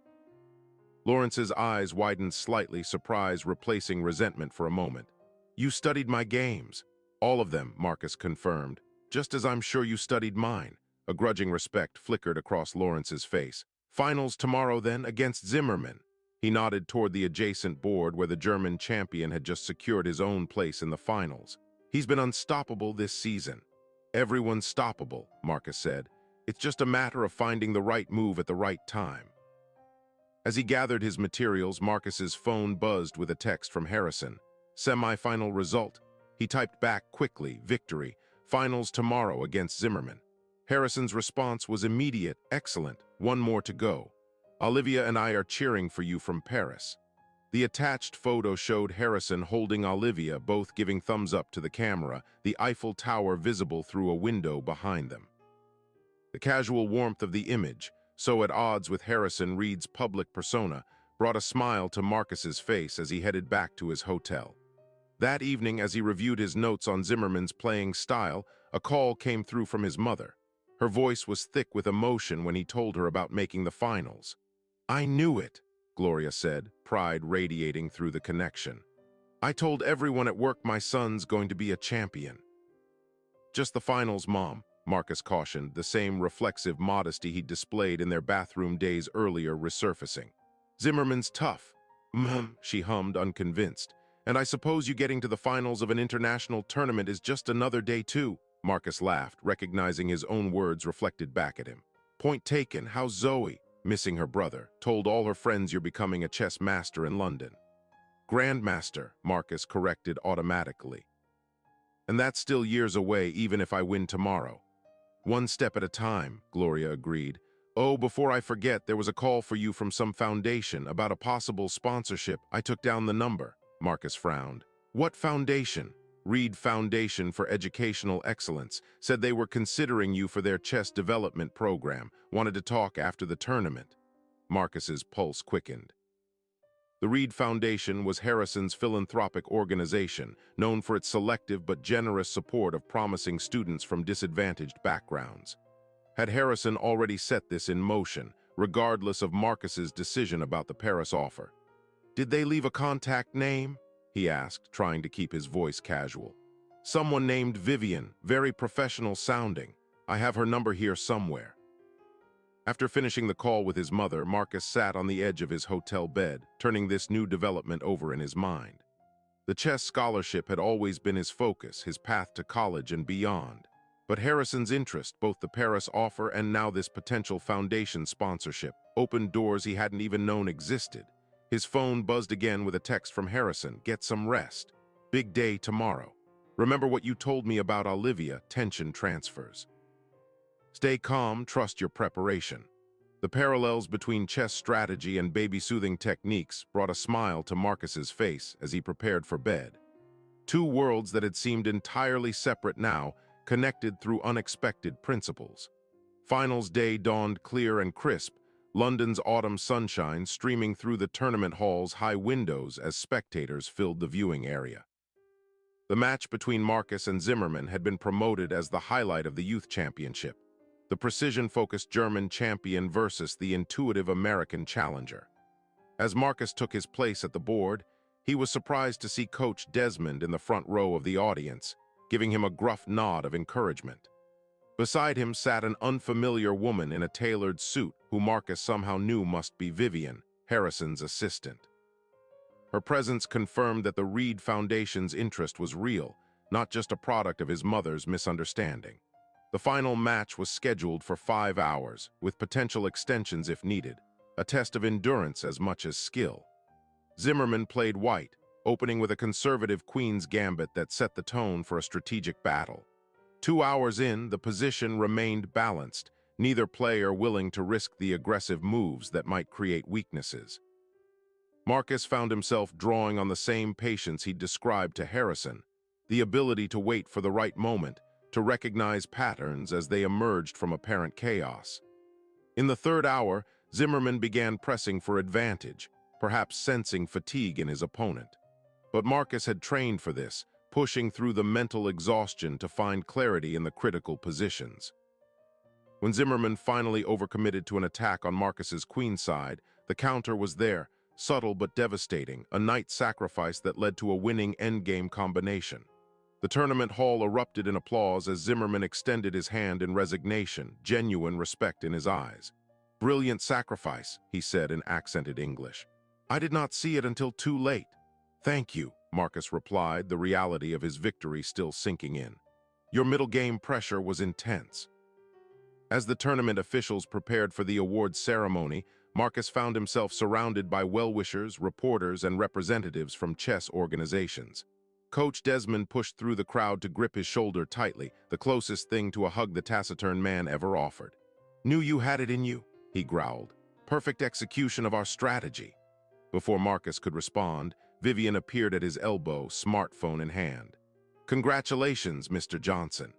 Lawrence's eyes widened slightly, surprise replacing resentment for a moment. "You studied my games. All of them, Marcus confirmed. Just as I'm sure you studied mine. A grudging respect flickered across Lawrence's face. Finals tomorrow, then, against Zimmerman. He nodded toward the adjacent board where the German champion had just secured his own place in the finals. He's been unstoppable this season. Everyone's stoppable, Marcus said. It's just a matter of finding the right move at the right time. As he gathered his materials, Marcus's phone buzzed with a text from Harrison. Semi-final result. He typed back quickly, victory. Finals tomorrow against Zimmerman. Harrison's response was immediate, excellent, one more to go. Olivia and I are cheering for you from Paris. The attached photo showed Harrison holding Olivia, both giving thumbs up to the camera, the Eiffel Tower visible through a window behind them. The casual warmth of the image, so at odds with Harrison Reed's public persona, brought a smile to Marcus's face as he headed back to his hotel. That evening, as he reviewed his notes on Zimmerman's playing style, a call came through from his mother. Her voice was thick with emotion when he told her about making the finals. "I knew it," Gloria said, pride radiating through the connection. "I told everyone at work my son's going to be a champion." "Just the finals, Mom," Marcus cautioned, the same reflexive modesty he'd displayed in their bathroom days earlier resurfacing. "Zimmerman's tough." She hummed, unconvinced. "And I suppose you getting to the finals of an international tournament is just another day too." Marcus laughed, recognizing his own words reflected back at him. "Point taken. How's Zoe?" Missing her brother. "Told all her friends you're becoming a chess master in London." "Grandmaster," Marcus corrected automatically. "And that's still years away, even if I win tomorrow." "One step at a time," Gloria agreed. "Oh, before I forget, there was a call for you from some foundation about a possible sponsorship. I took down the number." Marcus frowned. "What foundation?" Reed Foundation for Educational Excellence said they were considering you for their chess development program, wanted to talk after the tournament. Marcus's pulse quickened. The Reed Foundation was Harrison's philanthropic organization, known for its selective but generous support of promising students from disadvantaged backgrounds. Had Harrison already set this in motion, regardless of Marcus's decision about the Paris offer? "Did they leave a contact name?" he asked, trying to keep his voice casual. "Someone named Vivian, very professional sounding. I have her number here somewhere." After finishing the call with his mother, Marcus sat on the edge of his hotel bed, turning this new development over in his mind. The chess scholarship had always been his focus, his path to college and beyond. But Harrison's interest, both the Paris offer and now this potential foundation sponsorship, opened doors he hadn't even known existed. His phone buzzed again with a text from Harrison. "Get some rest. Big day tomorrow. Remember what you told me about Olivia, tension transfers. Stay calm, trust your preparation." The parallels between chess strategy and baby-soothing techniques brought a smile to Marcus's face as he prepared for bed. Two worlds that had seemed entirely separate now, connected through unexpected principles. Finals day dawned clear and crisp, London's autumn sunshine streaming through the tournament hall's high windows as spectators filled the viewing area. The match between Marcus and Zimmerman had been promoted as the highlight of the youth championship, the precision-focused German champion versus the intuitive American challenger. As Marcus took his place at the board, he was surprised to see Coach Desmond in the front row of the audience, giving him a gruff nod of encouragement. Beside him sat an unfamiliar woman in a tailored suit who Marcus somehow knew must be Vivian, Harrison's assistant. Her presence confirmed that the Reed Foundation's interest was real, not just a product of his mother's misunderstanding. The final match was scheduled for 5 hours, with potential extensions if needed, a test of endurance as much as skill. Zimmerman played white, opening with a conservative queen's gambit that set the tone for a strategic battle. 2 hours in, the position remained balanced, neither player willing to risk the aggressive moves that might create weaknesses. Marcus found himself drawing on the same patience he'd described to Harrison, the ability to wait for the right moment, to recognize patterns as they emerged from apparent chaos. In the third hour, Zimmerman began pressing for advantage, perhaps sensing fatigue in his opponent. But Marcus had trained for this, pushing through the mental exhaustion to find clarity in the critical positions. When Zimmerman finally overcommitted to an attack on Marcus's queen side, the counter was there, subtle but devastating, a knight sacrifice that led to a winning endgame combination. The tournament hall erupted in applause as Zimmerman extended his hand in resignation, genuine respect in his eyes. "Brilliant sacrifice," he said in accented English. "I did not see it until too late." "Thank you," Marcus replied, the reality of his victory still sinking in. "Your middle game pressure was intense." As the tournament officials prepared for the awards ceremony, Marcus found himself surrounded by well-wishers, reporters, and representatives from chess organizations. Coach Desmond pushed through the crowd to grip his shoulder tightly, the closest thing to a hug the taciturn man ever offered. "Knew you had it in you," he growled. "Perfect execution of our strategy." Before Marcus could respond, Vivian appeared at his elbow, smartphone in hand. "Congratulations, Mr. Johnson.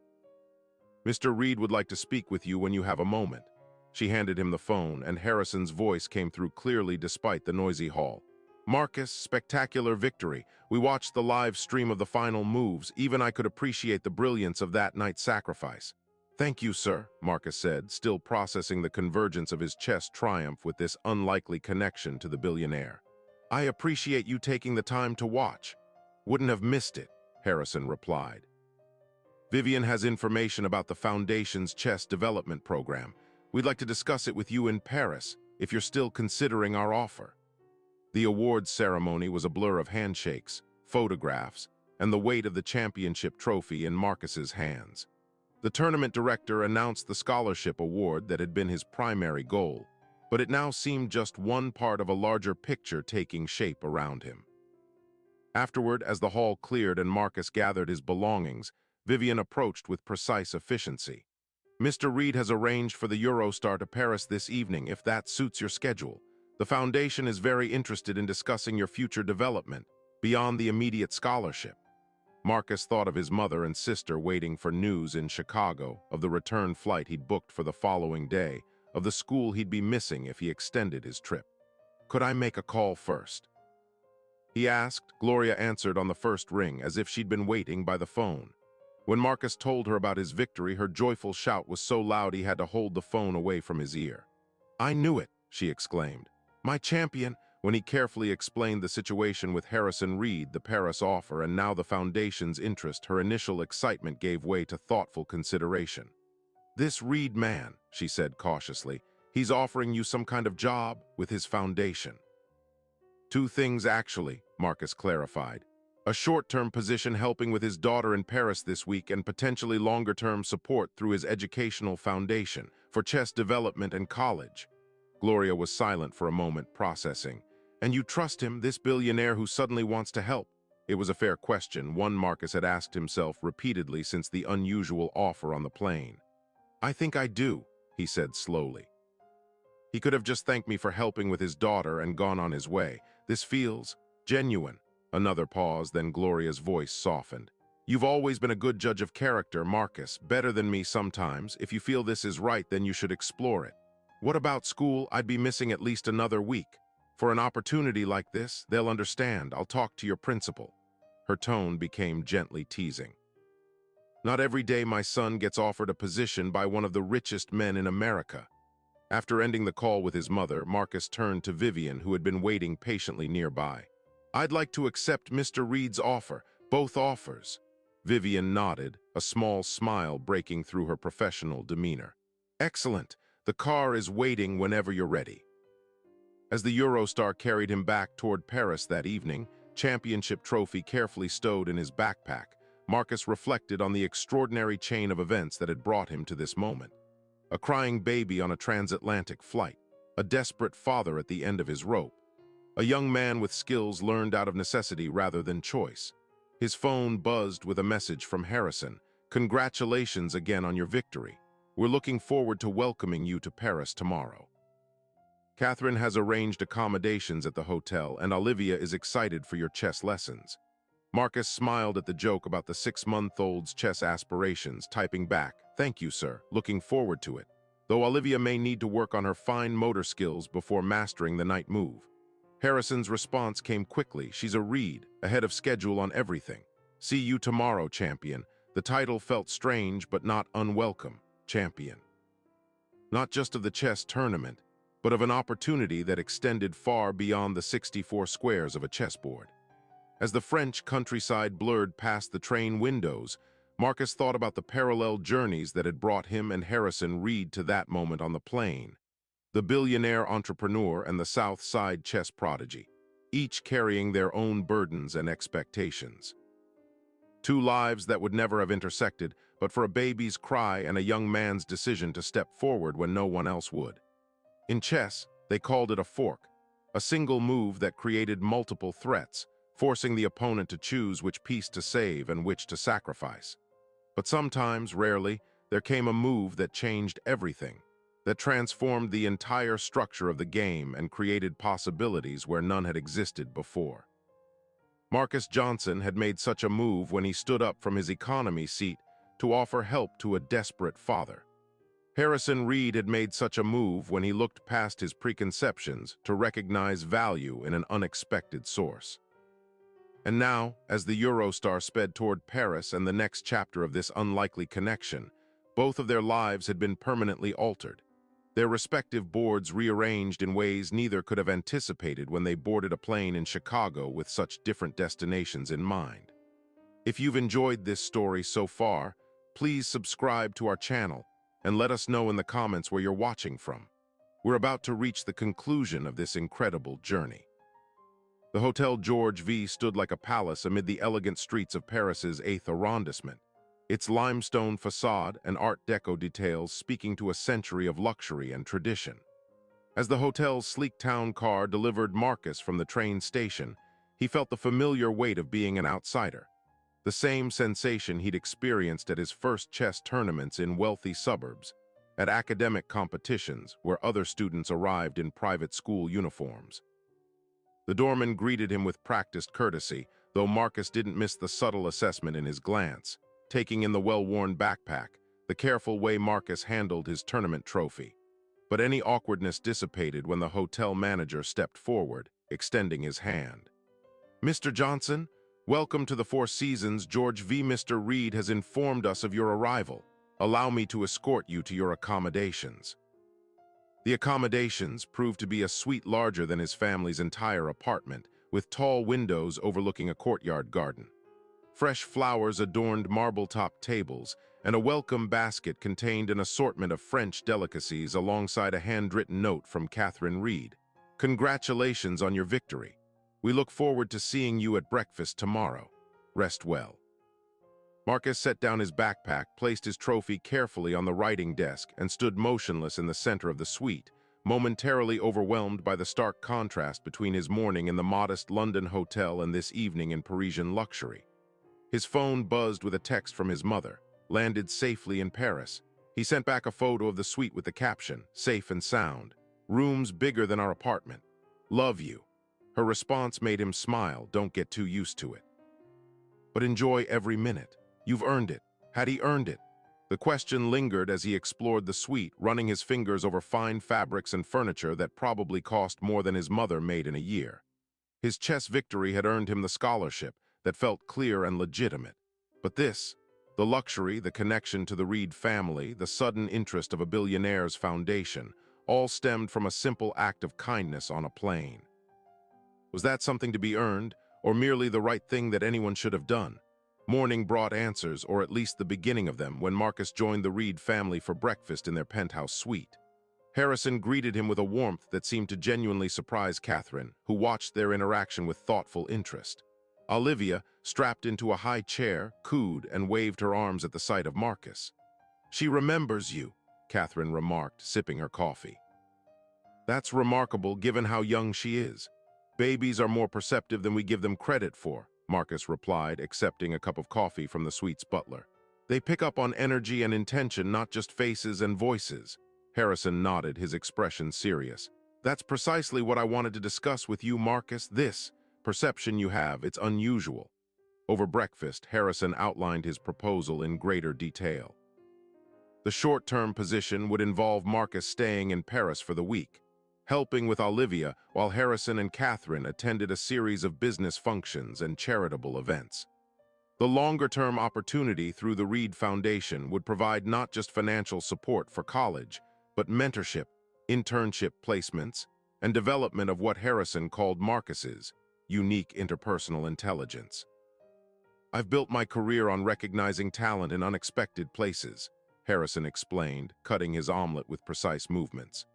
Mr. Reed would like to speak with you when you have a moment." She handed him the phone, and Harrison's voice came through clearly despite the noisy hall. "Marcus, spectacular victory. We watched the live stream of the final moves. Even I could appreciate the brilliance of that night's sacrifice." "Thank you, sir," Marcus said, still processing the convergence of his chess triumph with this unlikely connection to the billionaire. "I appreciate you taking the time to watch." "Wouldn't have missed it," Harrison replied. "Vivian has information about the Foundation's chess development program. We'd like to discuss it with you in Paris, if you're still considering our offer." The awards ceremony was a blur of handshakes, photographs, and the weight of the championship trophy in Marcus's hands. The tournament director announced the scholarship award that had been his primary goal, but it now seemed just one part of a larger picture taking shape around him. Afterward, as the hall cleared and Marcus gathered his belongings, Vivian approached with precise efficiency. "Mr. Reed has arranged for the Eurostar to Paris this evening, if that suits your schedule. The Foundation is very interested in discussing your future development, beyond the immediate scholarship." Marcus thought of his mother and sister waiting for news in Chicago, of the return flight he'd booked for the following day, of the school he'd be missing if he extended his trip. "Could I make a call first?" he asked. Gloria answered on the first ring, as if she'd been waiting by the phone. When Marcus told her about his victory, her joyful shout was so loud he had to hold the phone away from his ear. "I knew it," she exclaimed. "My champion," when he carefully explained the situation with Harrison Reed, the Paris offer, and now the Foundation's interest, her initial excitement gave way to thoughtful consideration. "This Reed man," she said cautiously, "he's offering you some kind of job with his foundation." "Two things, actually," Marcus clarified. "A short-term position helping with his daughter in Paris this week, and potentially longer-term support through his educational foundation for chess development and college." Gloria was silent for a moment, processing. "And you trust him, this billionaire who suddenly wants to help?" It was a fair question, one Marcus had asked himself repeatedly since the unusual offer on the plane. "I think I do," he said slowly. "He could have just thanked me for helping with his daughter and gone on his way. This feels genuine." Another pause, then Gloria's voice softened. "You've always been a good judge of character, Marcus, better than me sometimes. If you feel this is right, then you should explore it. What about school? I'd be missing at least another week. For an opportunity like this, they'll understand. I'll talk to your principal." Her tone became gently teasing. "Not every day my son gets offered a position by one of the richest men in America." After ending the call with his mother, Marcus turned to Vivian, who had been waiting patiently nearby. "I'd like to accept Mr. Reed's offer, both offers." Vivian nodded, a small smile breaking through her professional demeanor. "Excellent. The car is waiting whenever you're ready." As the Eurostar carried him back toward Paris that evening, championship trophy carefully stowed in his backpack, Marcus reflected on the extraordinary chain of events that had brought him to this moment. A crying baby on a transatlantic flight, a desperate father at the end of his rope, a young man with skills learned out of necessity rather than choice. His phone buzzed with a message from Harrison. "Congratulations again on your victory. We're looking forward to welcoming you to Paris tomorrow. Catherine has arranged accommodations at the hotel, and Olivia is excited for your chess lessons." Marcus smiled at the joke about the 6-month-old's chess aspirations, typing back, "Thank you, sir. Looking forward to it. Though Olivia may need to work on her fine motor skills before mastering the night move." Harrison's response came quickly. "She's a Reed, ahead of schedule on everything. See you tomorrow, champion." The title felt strange but not unwelcome. Champion. Not just of the chess tournament, but of an opportunity that extended far beyond the 64 squares of a chessboard. As the French countryside blurred past the train windows, Marcus thought about the parallel journeys that had brought him and Harrison Reed to that moment on the plane. The billionaire entrepreneur and the South Side chess prodigy, each carrying their own burdens and expectations. Two lives that would never have intersected, but for a baby's cry and a young man's decision to step forward when no one else would. In chess, they called it a fork, a single move that created multiple threats, forcing the opponent to choose which piece to save and which to sacrifice. But sometimes, rarely, there came a move that changed everything, that transformed the entire structure of the game and created possibilities where none had existed before. Marcus Johnson had made such a move when he stood up from his economy seat to offer help to a desperate father. Harrison Reed had made such a move when he looked past his preconceptions to recognize value in an unexpected source. And now, as the Eurostar sped toward Paris and the next chapter of this unlikely connection, both of their lives had been permanently altered, their respective boards rearranged in ways neither could have anticipated when they boarded a plane in Chicago with such different destinations in mind. If you've enjoyed this story so far, please subscribe to our channel and let us know in the comments where you're watching from. We're about to reach the conclusion of this incredible journey. The Hotel George V stood like a palace amid the elegant streets of Paris's 8th arrondissement, its limestone facade and Art Deco details speaking to a century of luxury and tradition. As the hotel's sleek town car delivered Marcus from the train station, he felt the familiar weight of being an outsider, the same sensation he'd experienced at his first chess tournaments in wealthy suburbs, at academic competitions where other students arrived in private school uniforms. The doorman greeted him with practiced courtesy, though Marcus didn't miss the subtle assessment in his glance, taking in the well-worn backpack, the careful way Marcus handled his tournament trophy. But any awkwardness dissipated when the hotel manager stepped forward, extending his hand. "Mr. Johnson, welcome to the Four Seasons. George V. Mr. Reed has informed us of your arrival. Allow me to escort you to your accommodations." The accommodations proved to be a suite larger than his family's entire apartment, with tall windows overlooking a courtyard garden. Fresh flowers adorned marble-top tables, and a welcome basket contained an assortment of French delicacies alongside a handwritten note from Catherine Reed. "Congratulations on your victory. We look forward to seeing you at breakfast tomorrow. Rest well." Marcus set down his backpack, placed his trophy carefully on the writing desk, and stood motionless in the center of the suite, momentarily overwhelmed by the stark contrast between his morning in the modest London hotel and this evening in Parisian luxury. His phone buzzed with a text from his mother. Landed safely in Paris. He sent back a photo of the suite with the caption, "Safe and sound. Rooms bigger than our apartment. Love you." Her response made him smile. "Don't get too used to it. But enjoy every minute. You've earned it." Had he earned it? The question lingered as he explored the suite, running his fingers over fine fabrics and furniture that probably cost more than his mother made in a year. His chess victory had earned him the scholarship that felt clear and legitimate. But this, the luxury, the connection to the Reed family, the sudden interest of a Billionaire's foundation, all stemmed from a simple act of kindness on a plane. Was that something to be earned, or merely the right thing that anyone should have done? Morning brought answers, or at least the beginning of them, when Marcus joined the Reed family for breakfast in their penthouse suite. Harrison greeted him with a warmth that seemed to genuinely surprise Catherine, who watched their interaction with thoughtful interest. Olivia, strapped into a high chair, cooed and waved her arms at the sight of Marcus. "She remembers you," Catherine remarked, sipping her coffee. "That's remarkable given how young she is. Babies are more perceptive than we give them credit for," Marcus replied, accepting a cup of coffee from the suite's butler. "They pick up on energy and intention, not just faces and voices." Harrison nodded, his expression serious. "That's precisely what I wanted to discuss with you, Marcus. This perception you have, it's unusual." Over breakfast, Harrison outlined his proposal in greater detail. The short-term position would involve Marcus staying in Paris for the week, helping with Olivia while Harrison and Catherine attended a series of business functions and charitable events. The longer-term opportunity through the Reed Foundation would provide not just financial support for college, but mentorship, internship placements, and development of what Harrison called Marcus's unique interpersonal intelligence. I've built my career on recognizing talent in unexpected places, Harrison explained, cutting his omelet with precise movements.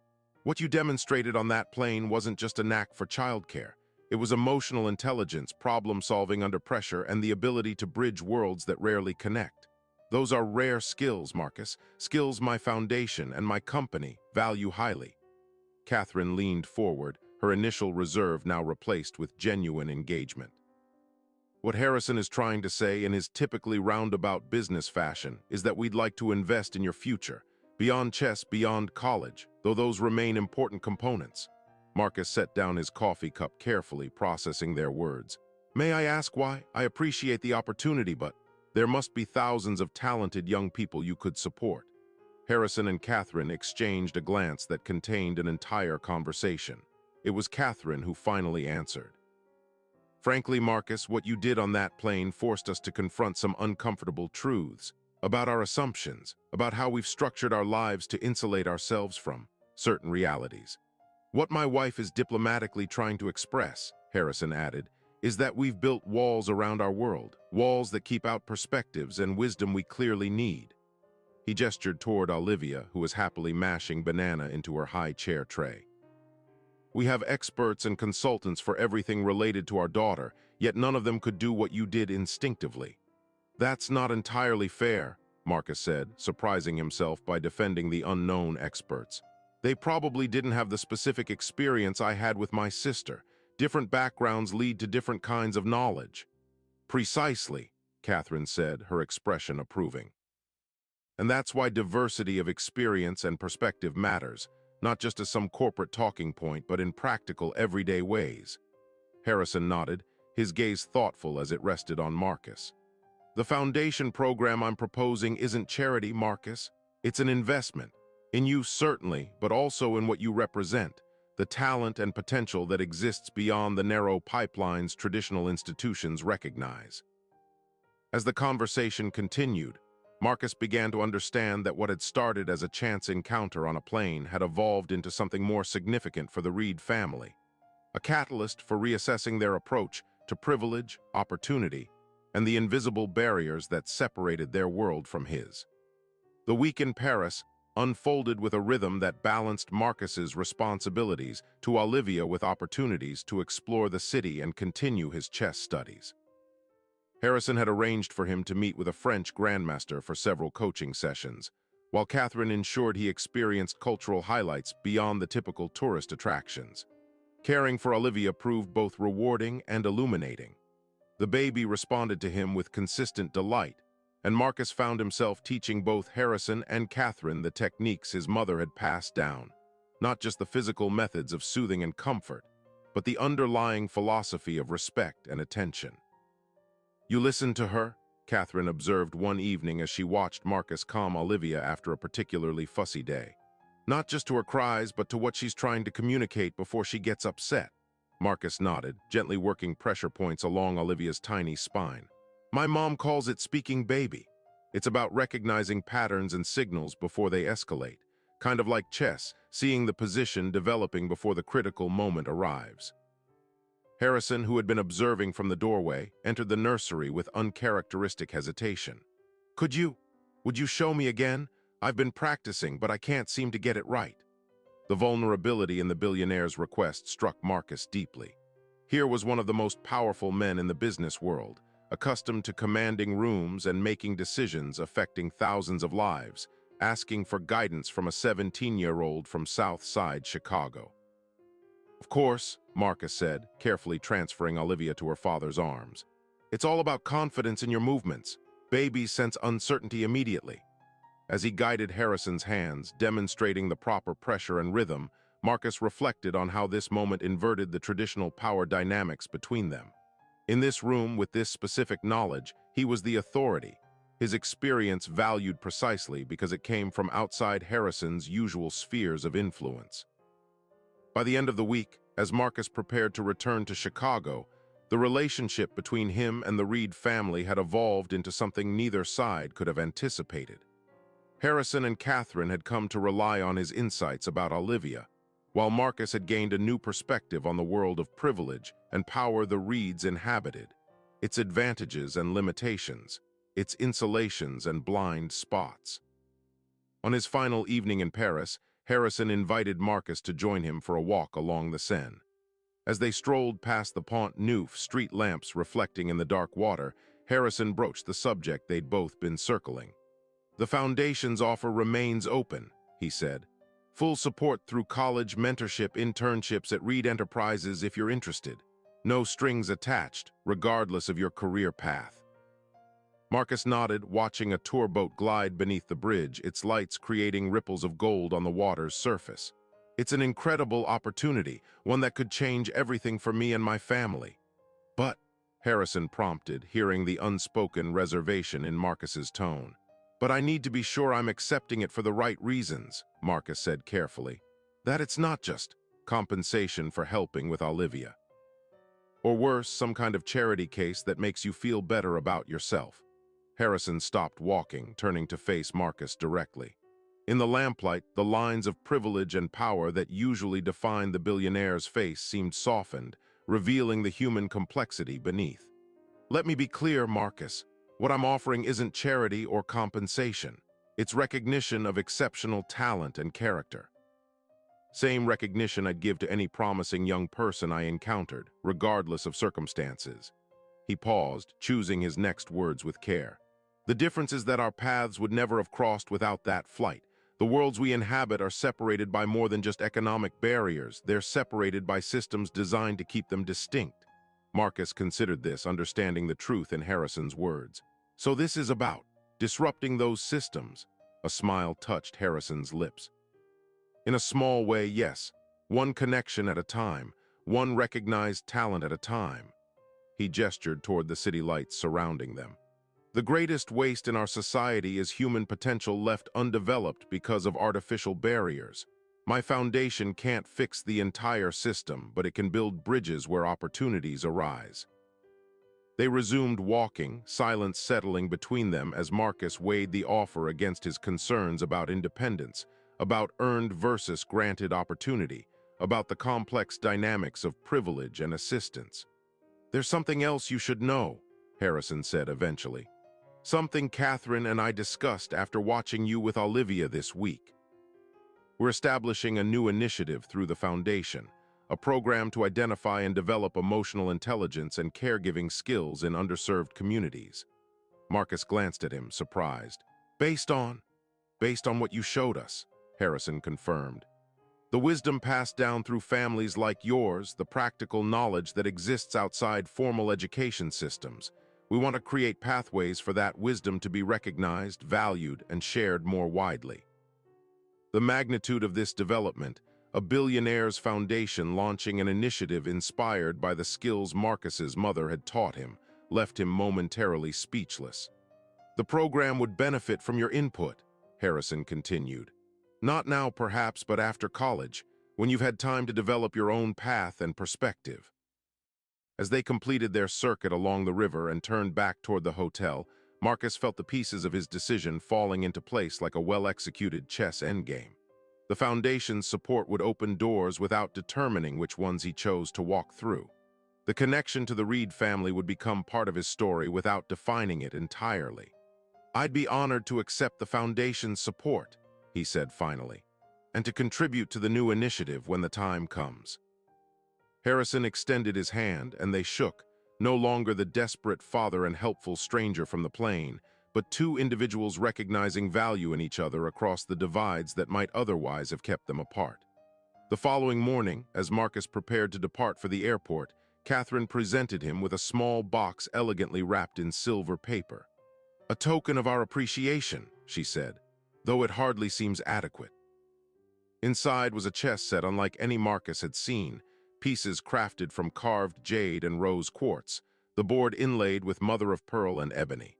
What you demonstrated on that plane wasn't just a knack for childcare. It was emotional intelligence, problem-solving under pressure, and the ability to bridge worlds that rarely connect. Those are rare skills, Marcus, skills my foundation and my company value highly. Catherine leaned forward, her initial reserve now replaced with genuine engagement. What Harrison is trying to say in his typically roundabout business fashion is that we'd like to invest in your future, beyond chess, beyond college, though those remain important components. Marcus set down his coffee cup carefully, processing their words. May I ask why? I appreciate the opportunity, but there must be thousands of talented young people you could support. Harrison and Catherine exchanged a glance that contained an entire conversation. It was Catherine who finally answered. Frankly, Marcus, what you did on that plane forced us to confront some uncomfortable truths about our assumptions, about how we've structured our lives to insulate ourselves from certain realities. What my wife is diplomatically trying to express, Harrison added, is that we've built walls around our world, walls that keep out perspectives and wisdom we clearly need. He gestured toward Olivia, who was happily mashing banana into her high chair tray. We have experts and consultants for everything related to our daughter, yet none of them could do what you did instinctively. That's not entirely fair, Marcus said, surprising himself by defending the unknown experts. They probably didn't have the specific experience I had with my sister. Different backgrounds lead to different kinds of knowledge. Precisely, Catherine said, her expression approving. And that's why diversity of experience and perspective matters, not just as some corporate talking point, but in practical, everyday ways. Harrison nodded, his gaze thoughtful as it rested on Marcus. The foundation program I'm proposing isn't charity, Marcus. It's an investment. In you, certainly, but also in what you represent, the talent and potential that exists beyond the narrow pipelines traditional institutions recognize. As the conversation continued, Marcus began to understand that what had started as a chance encounter on a plane had evolved into something more significant for the Reed family, a catalyst for reassessing their approach to privilege, opportunity, and the invisible barriers that separated their world from his. The week in Paris unfolded with a rhythm that balanced Marcus's responsibilities to Olivia with opportunities to explore the city and continue his chess studies. Harrison had arranged for him to meet with a French grandmaster for several coaching sessions, while Catherine ensured he experienced cultural highlights beyond the typical tourist attractions. Caring for Olivia proved both rewarding and illuminating. The baby responded to him with consistent delight, and Marcus found himself teaching both Harrison and Catherine the techniques his mother had passed down, not just the physical methods of soothing and comfort, but the underlying philosophy of respect and attention. You listened to her? Catherine observed one evening as she watched Marcus calm Olivia after a particularly fussy day. Not just to her cries, but to what she's trying to communicate before she gets upset. Marcus nodded, gently working pressure points along Olivia's tiny spine. My mom calls it speaking baby. It's about recognizing patterns and signals before they escalate, kind of like chess, seeing the position developing before the critical moment arrives. Harrison, who had been observing from the doorway, entered the nursery with uncharacteristic hesitation. Would you show me again? I've been practicing, but I can't seem to get it right. The vulnerability in the billionaire's request struck Marcus deeply. Here was one of the most powerful men in the business world, accustomed to commanding rooms and making decisions affecting thousands of lives, asking for guidance from a 17-year-old from South Side Chicago. Of course, Marcus said, carefully transferring Olivia to her father's arms. It's all about confidence in your movements. Babies sense uncertainty immediately. As he guided Harrison's hands, demonstrating the proper pressure and rhythm, Marcus reflected on how this moment inverted the traditional power dynamics between them. In this room, with this specific knowledge, he was the authority, his experience valued precisely because it came from outside Harrison's usual spheres of influence. By the end of the week, as Marcus prepared to return to Chicago, the relationship between him and the Reed family had evolved into something neither side could have anticipated. Harrison and Catherine had come to rely on his insights about Olivia, while Marcus had gained a new perspective on the world of privilege and power the Reeds inhabited, its advantages and limitations, its insulations and blind spots. On his final evening in Paris, Harrison invited Marcus to join him for a walk along the Seine. As they strolled past the Pont Neuf, street lamps reflecting in the dark water, Harrison broached the subject they'd both been circling. "The Foundation's offer remains open," he said. "Full support through college, mentorship, internships at Reed Enterprises if you're interested. No strings attached, regardless of your career path." Marcus nodded, watching a tour boat glide beneath the bridge, its lights creating ripples of gold on the water's surface. "It's an incredible opportunity, one that could change everything for me and my family." "But," Harrison prompted, hearing the unspoken reservation in Marcus's tone. "But I need to be sure I'm accepting it for the right reasons," Marcus said carefully. "That it's not just compensation for helping with Olivia. Or worse, some kind of charity case that makes you feel better about yourself." Harrison stopped walking, turning to face Marcus directly. In the lamplight, the lines of privilege and power that usually define the billionaire's face seemed softened, revealing the human complexity beneath. "Let me be clear, Marcus. What I'm offering isn't charity or compensation. It's recognition of exceptional talent and character. Same recognition I'd give to any promising young person I encountered, regardless of circumstances." He paused, choosing his next words with care. "The difference is that our paths would never have crossed without that flight. The worlds we inhabit are separated by more than just economic barriers. They're separated by systems designed to keep them distinct." Marcus considered this, understanding the truth in Harrison's words. "So this is about disrupting those systems." A smile touched Harrison's lips. "In a small way, yes. One connection at a time, one recognized talent at a time." He gestured toward the city lights surrounding them. "The greatest waste in our society is human potential left undeveloped because of artificial barriers. My foundation can't fix the entire system, but it can build bridges where opportunities arise." They resumed walking, silence settling between them as Marcus weighed the offer against his concerns about independence, about earned versus granted opportunity, about the complex dynamics of privilege and assistance. "There's something else you should know," Harrison said eventually. "Something Catherine and I discussed after watching you with Olivia this week. We're establishing a new initiative through the Foundation, a program to identify and develop emotional intelligence and caregiving skills in underserved communities." Marcus glanced at him, surprised. Based on what you showed us," Harrison confirmed. "The wisdom passed down through families like yours, the practical knowledge that exists outside formal education systems. We want to create pathways for that wisdom to be recognized, valued, and shared more widely." The magnitude of this development, a Billionaire'S Foundation launching an initiative inspired by the skills Marcus's mother had taught him, left him momentarily speechless. "The program would benefit from your input," Harrison continued. "Not now, perhaps, but after college, when you've had time to develop your own path and perspective." As they completed their circuit along the river and turned back toward the hotel, Marcus felt the pieces of his decision falling into place like a well-executed chess endgame. The Foundation's support would open doors without determining which ones he chose to walk through. The connection to the Reed family would become part of his story without defining it entirely. "I'd be honored to accept the Foundation's support," he said finally, "and to contribute to the new initiative when the time comes." Harrison extended his hand, and they shook, no longer the desperate father and helpful stranger from the plane, but two individuals recognizing value in each other across the divides that might otherwise have kept them apart. The following morning, as Marcus prepared to depart for the airport, Catherine presented him with a small box elegantly wrapped in silver paper. "A token of our appreciation," she said, "though it hardly seems adequate." Inside was a chess set unlike any Marcus had seen, pieces crafted from carved jade and rose quartz, the board inlaid with mother-of-pearl and ebony.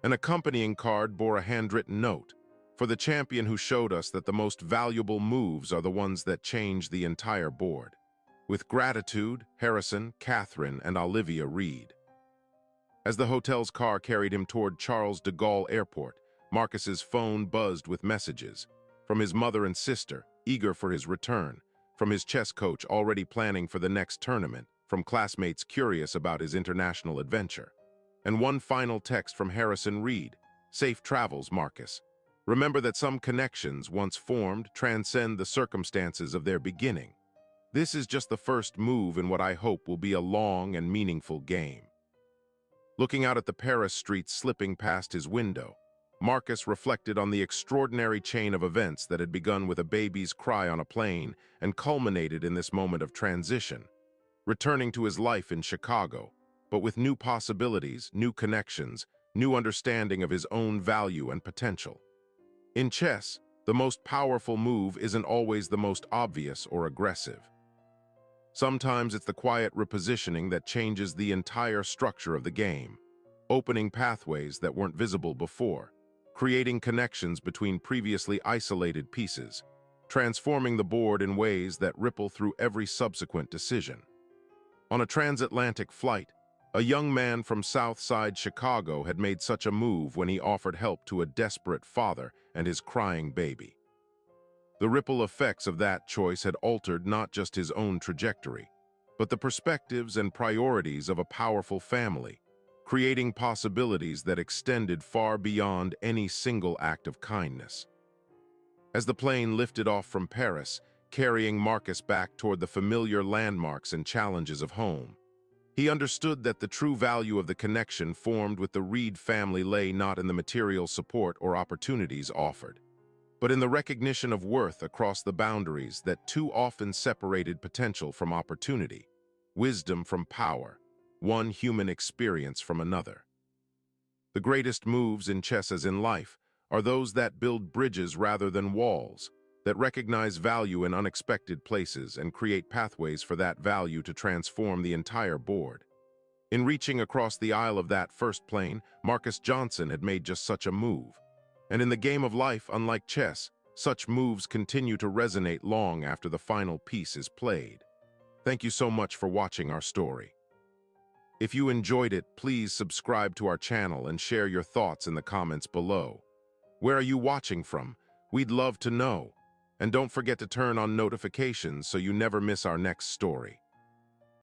An accompanying card bore a handwritten note, "For the champion who showed us that the most valuable moves are the ones that change the entire board. With gratitude, Harrison, Catherine, and Olivia Reed." As the hotel's car carried him toward Charles de Gaulle Airport, Marcus's phone buzzed with messages from his mother and sister, eager for his return, from his chess coach already planning for the next tournament, from classmates curious about his international adventure. And one final text from Harrison Reed: "Safe travels, Marcus. Remember that some connections, once formed, transcend the circumstances of their beginning. This is just the first move in what I hope will be a long and meaningful game." Looking out at the Paris streets slipping past his window, Marcus reflected on the extraordinary chain of events that had begun with a baby's cry on a plane and culminated in this moment of transition, returning to his life in Chicago, but with new possibilities, new connections, new understanding of his own value and potential. In chess, the most powerful move isn't always the most obvious or aggressive. Sometimes it's the quiet repositioning that changes the entire structure of the game, opening pathways that weren't visible before, creating connections between previously isolated pieces, transforming the board in ways that ripple through every subsequent decision. On a transatlantic flight, a young man from South Side Chicago had made such a move when he offered help to a desperate father and his crying baby. The ripple effects of that choice had altered not just his own trajectory, but the perspectives and priorities of a powerful family, creating possibilities that extended far beyond any single act of kindness. As the plane lifted off from Paris, carrying Marcus back toward the familiar landmarks and challenges of home, he understood that the true value of the connection formed with the Reed family lay not in the material support or opportunities offered, but in the recognition of worth across the boundaries that too often separated potential from opportunity, wisdom from power, one human experience from another. The greatest moves in chess as in life are those that build bridges rather than walls, that recognize value in unexpected places and create pathways for that value to transform the entire board. In reaching across the aisle of that first plane, Marcus Johnson had made just such a move. And in the game of life, unlike chess, such moves continue to resonate long after the final piece is played. Thank you so much for watching our story. If you enjoyed it, please subscribe to our channel and share your thoughts in the comments below. Where are you watching from? We'd love to know. And don't forget to turn on notifications so you never miss our next story.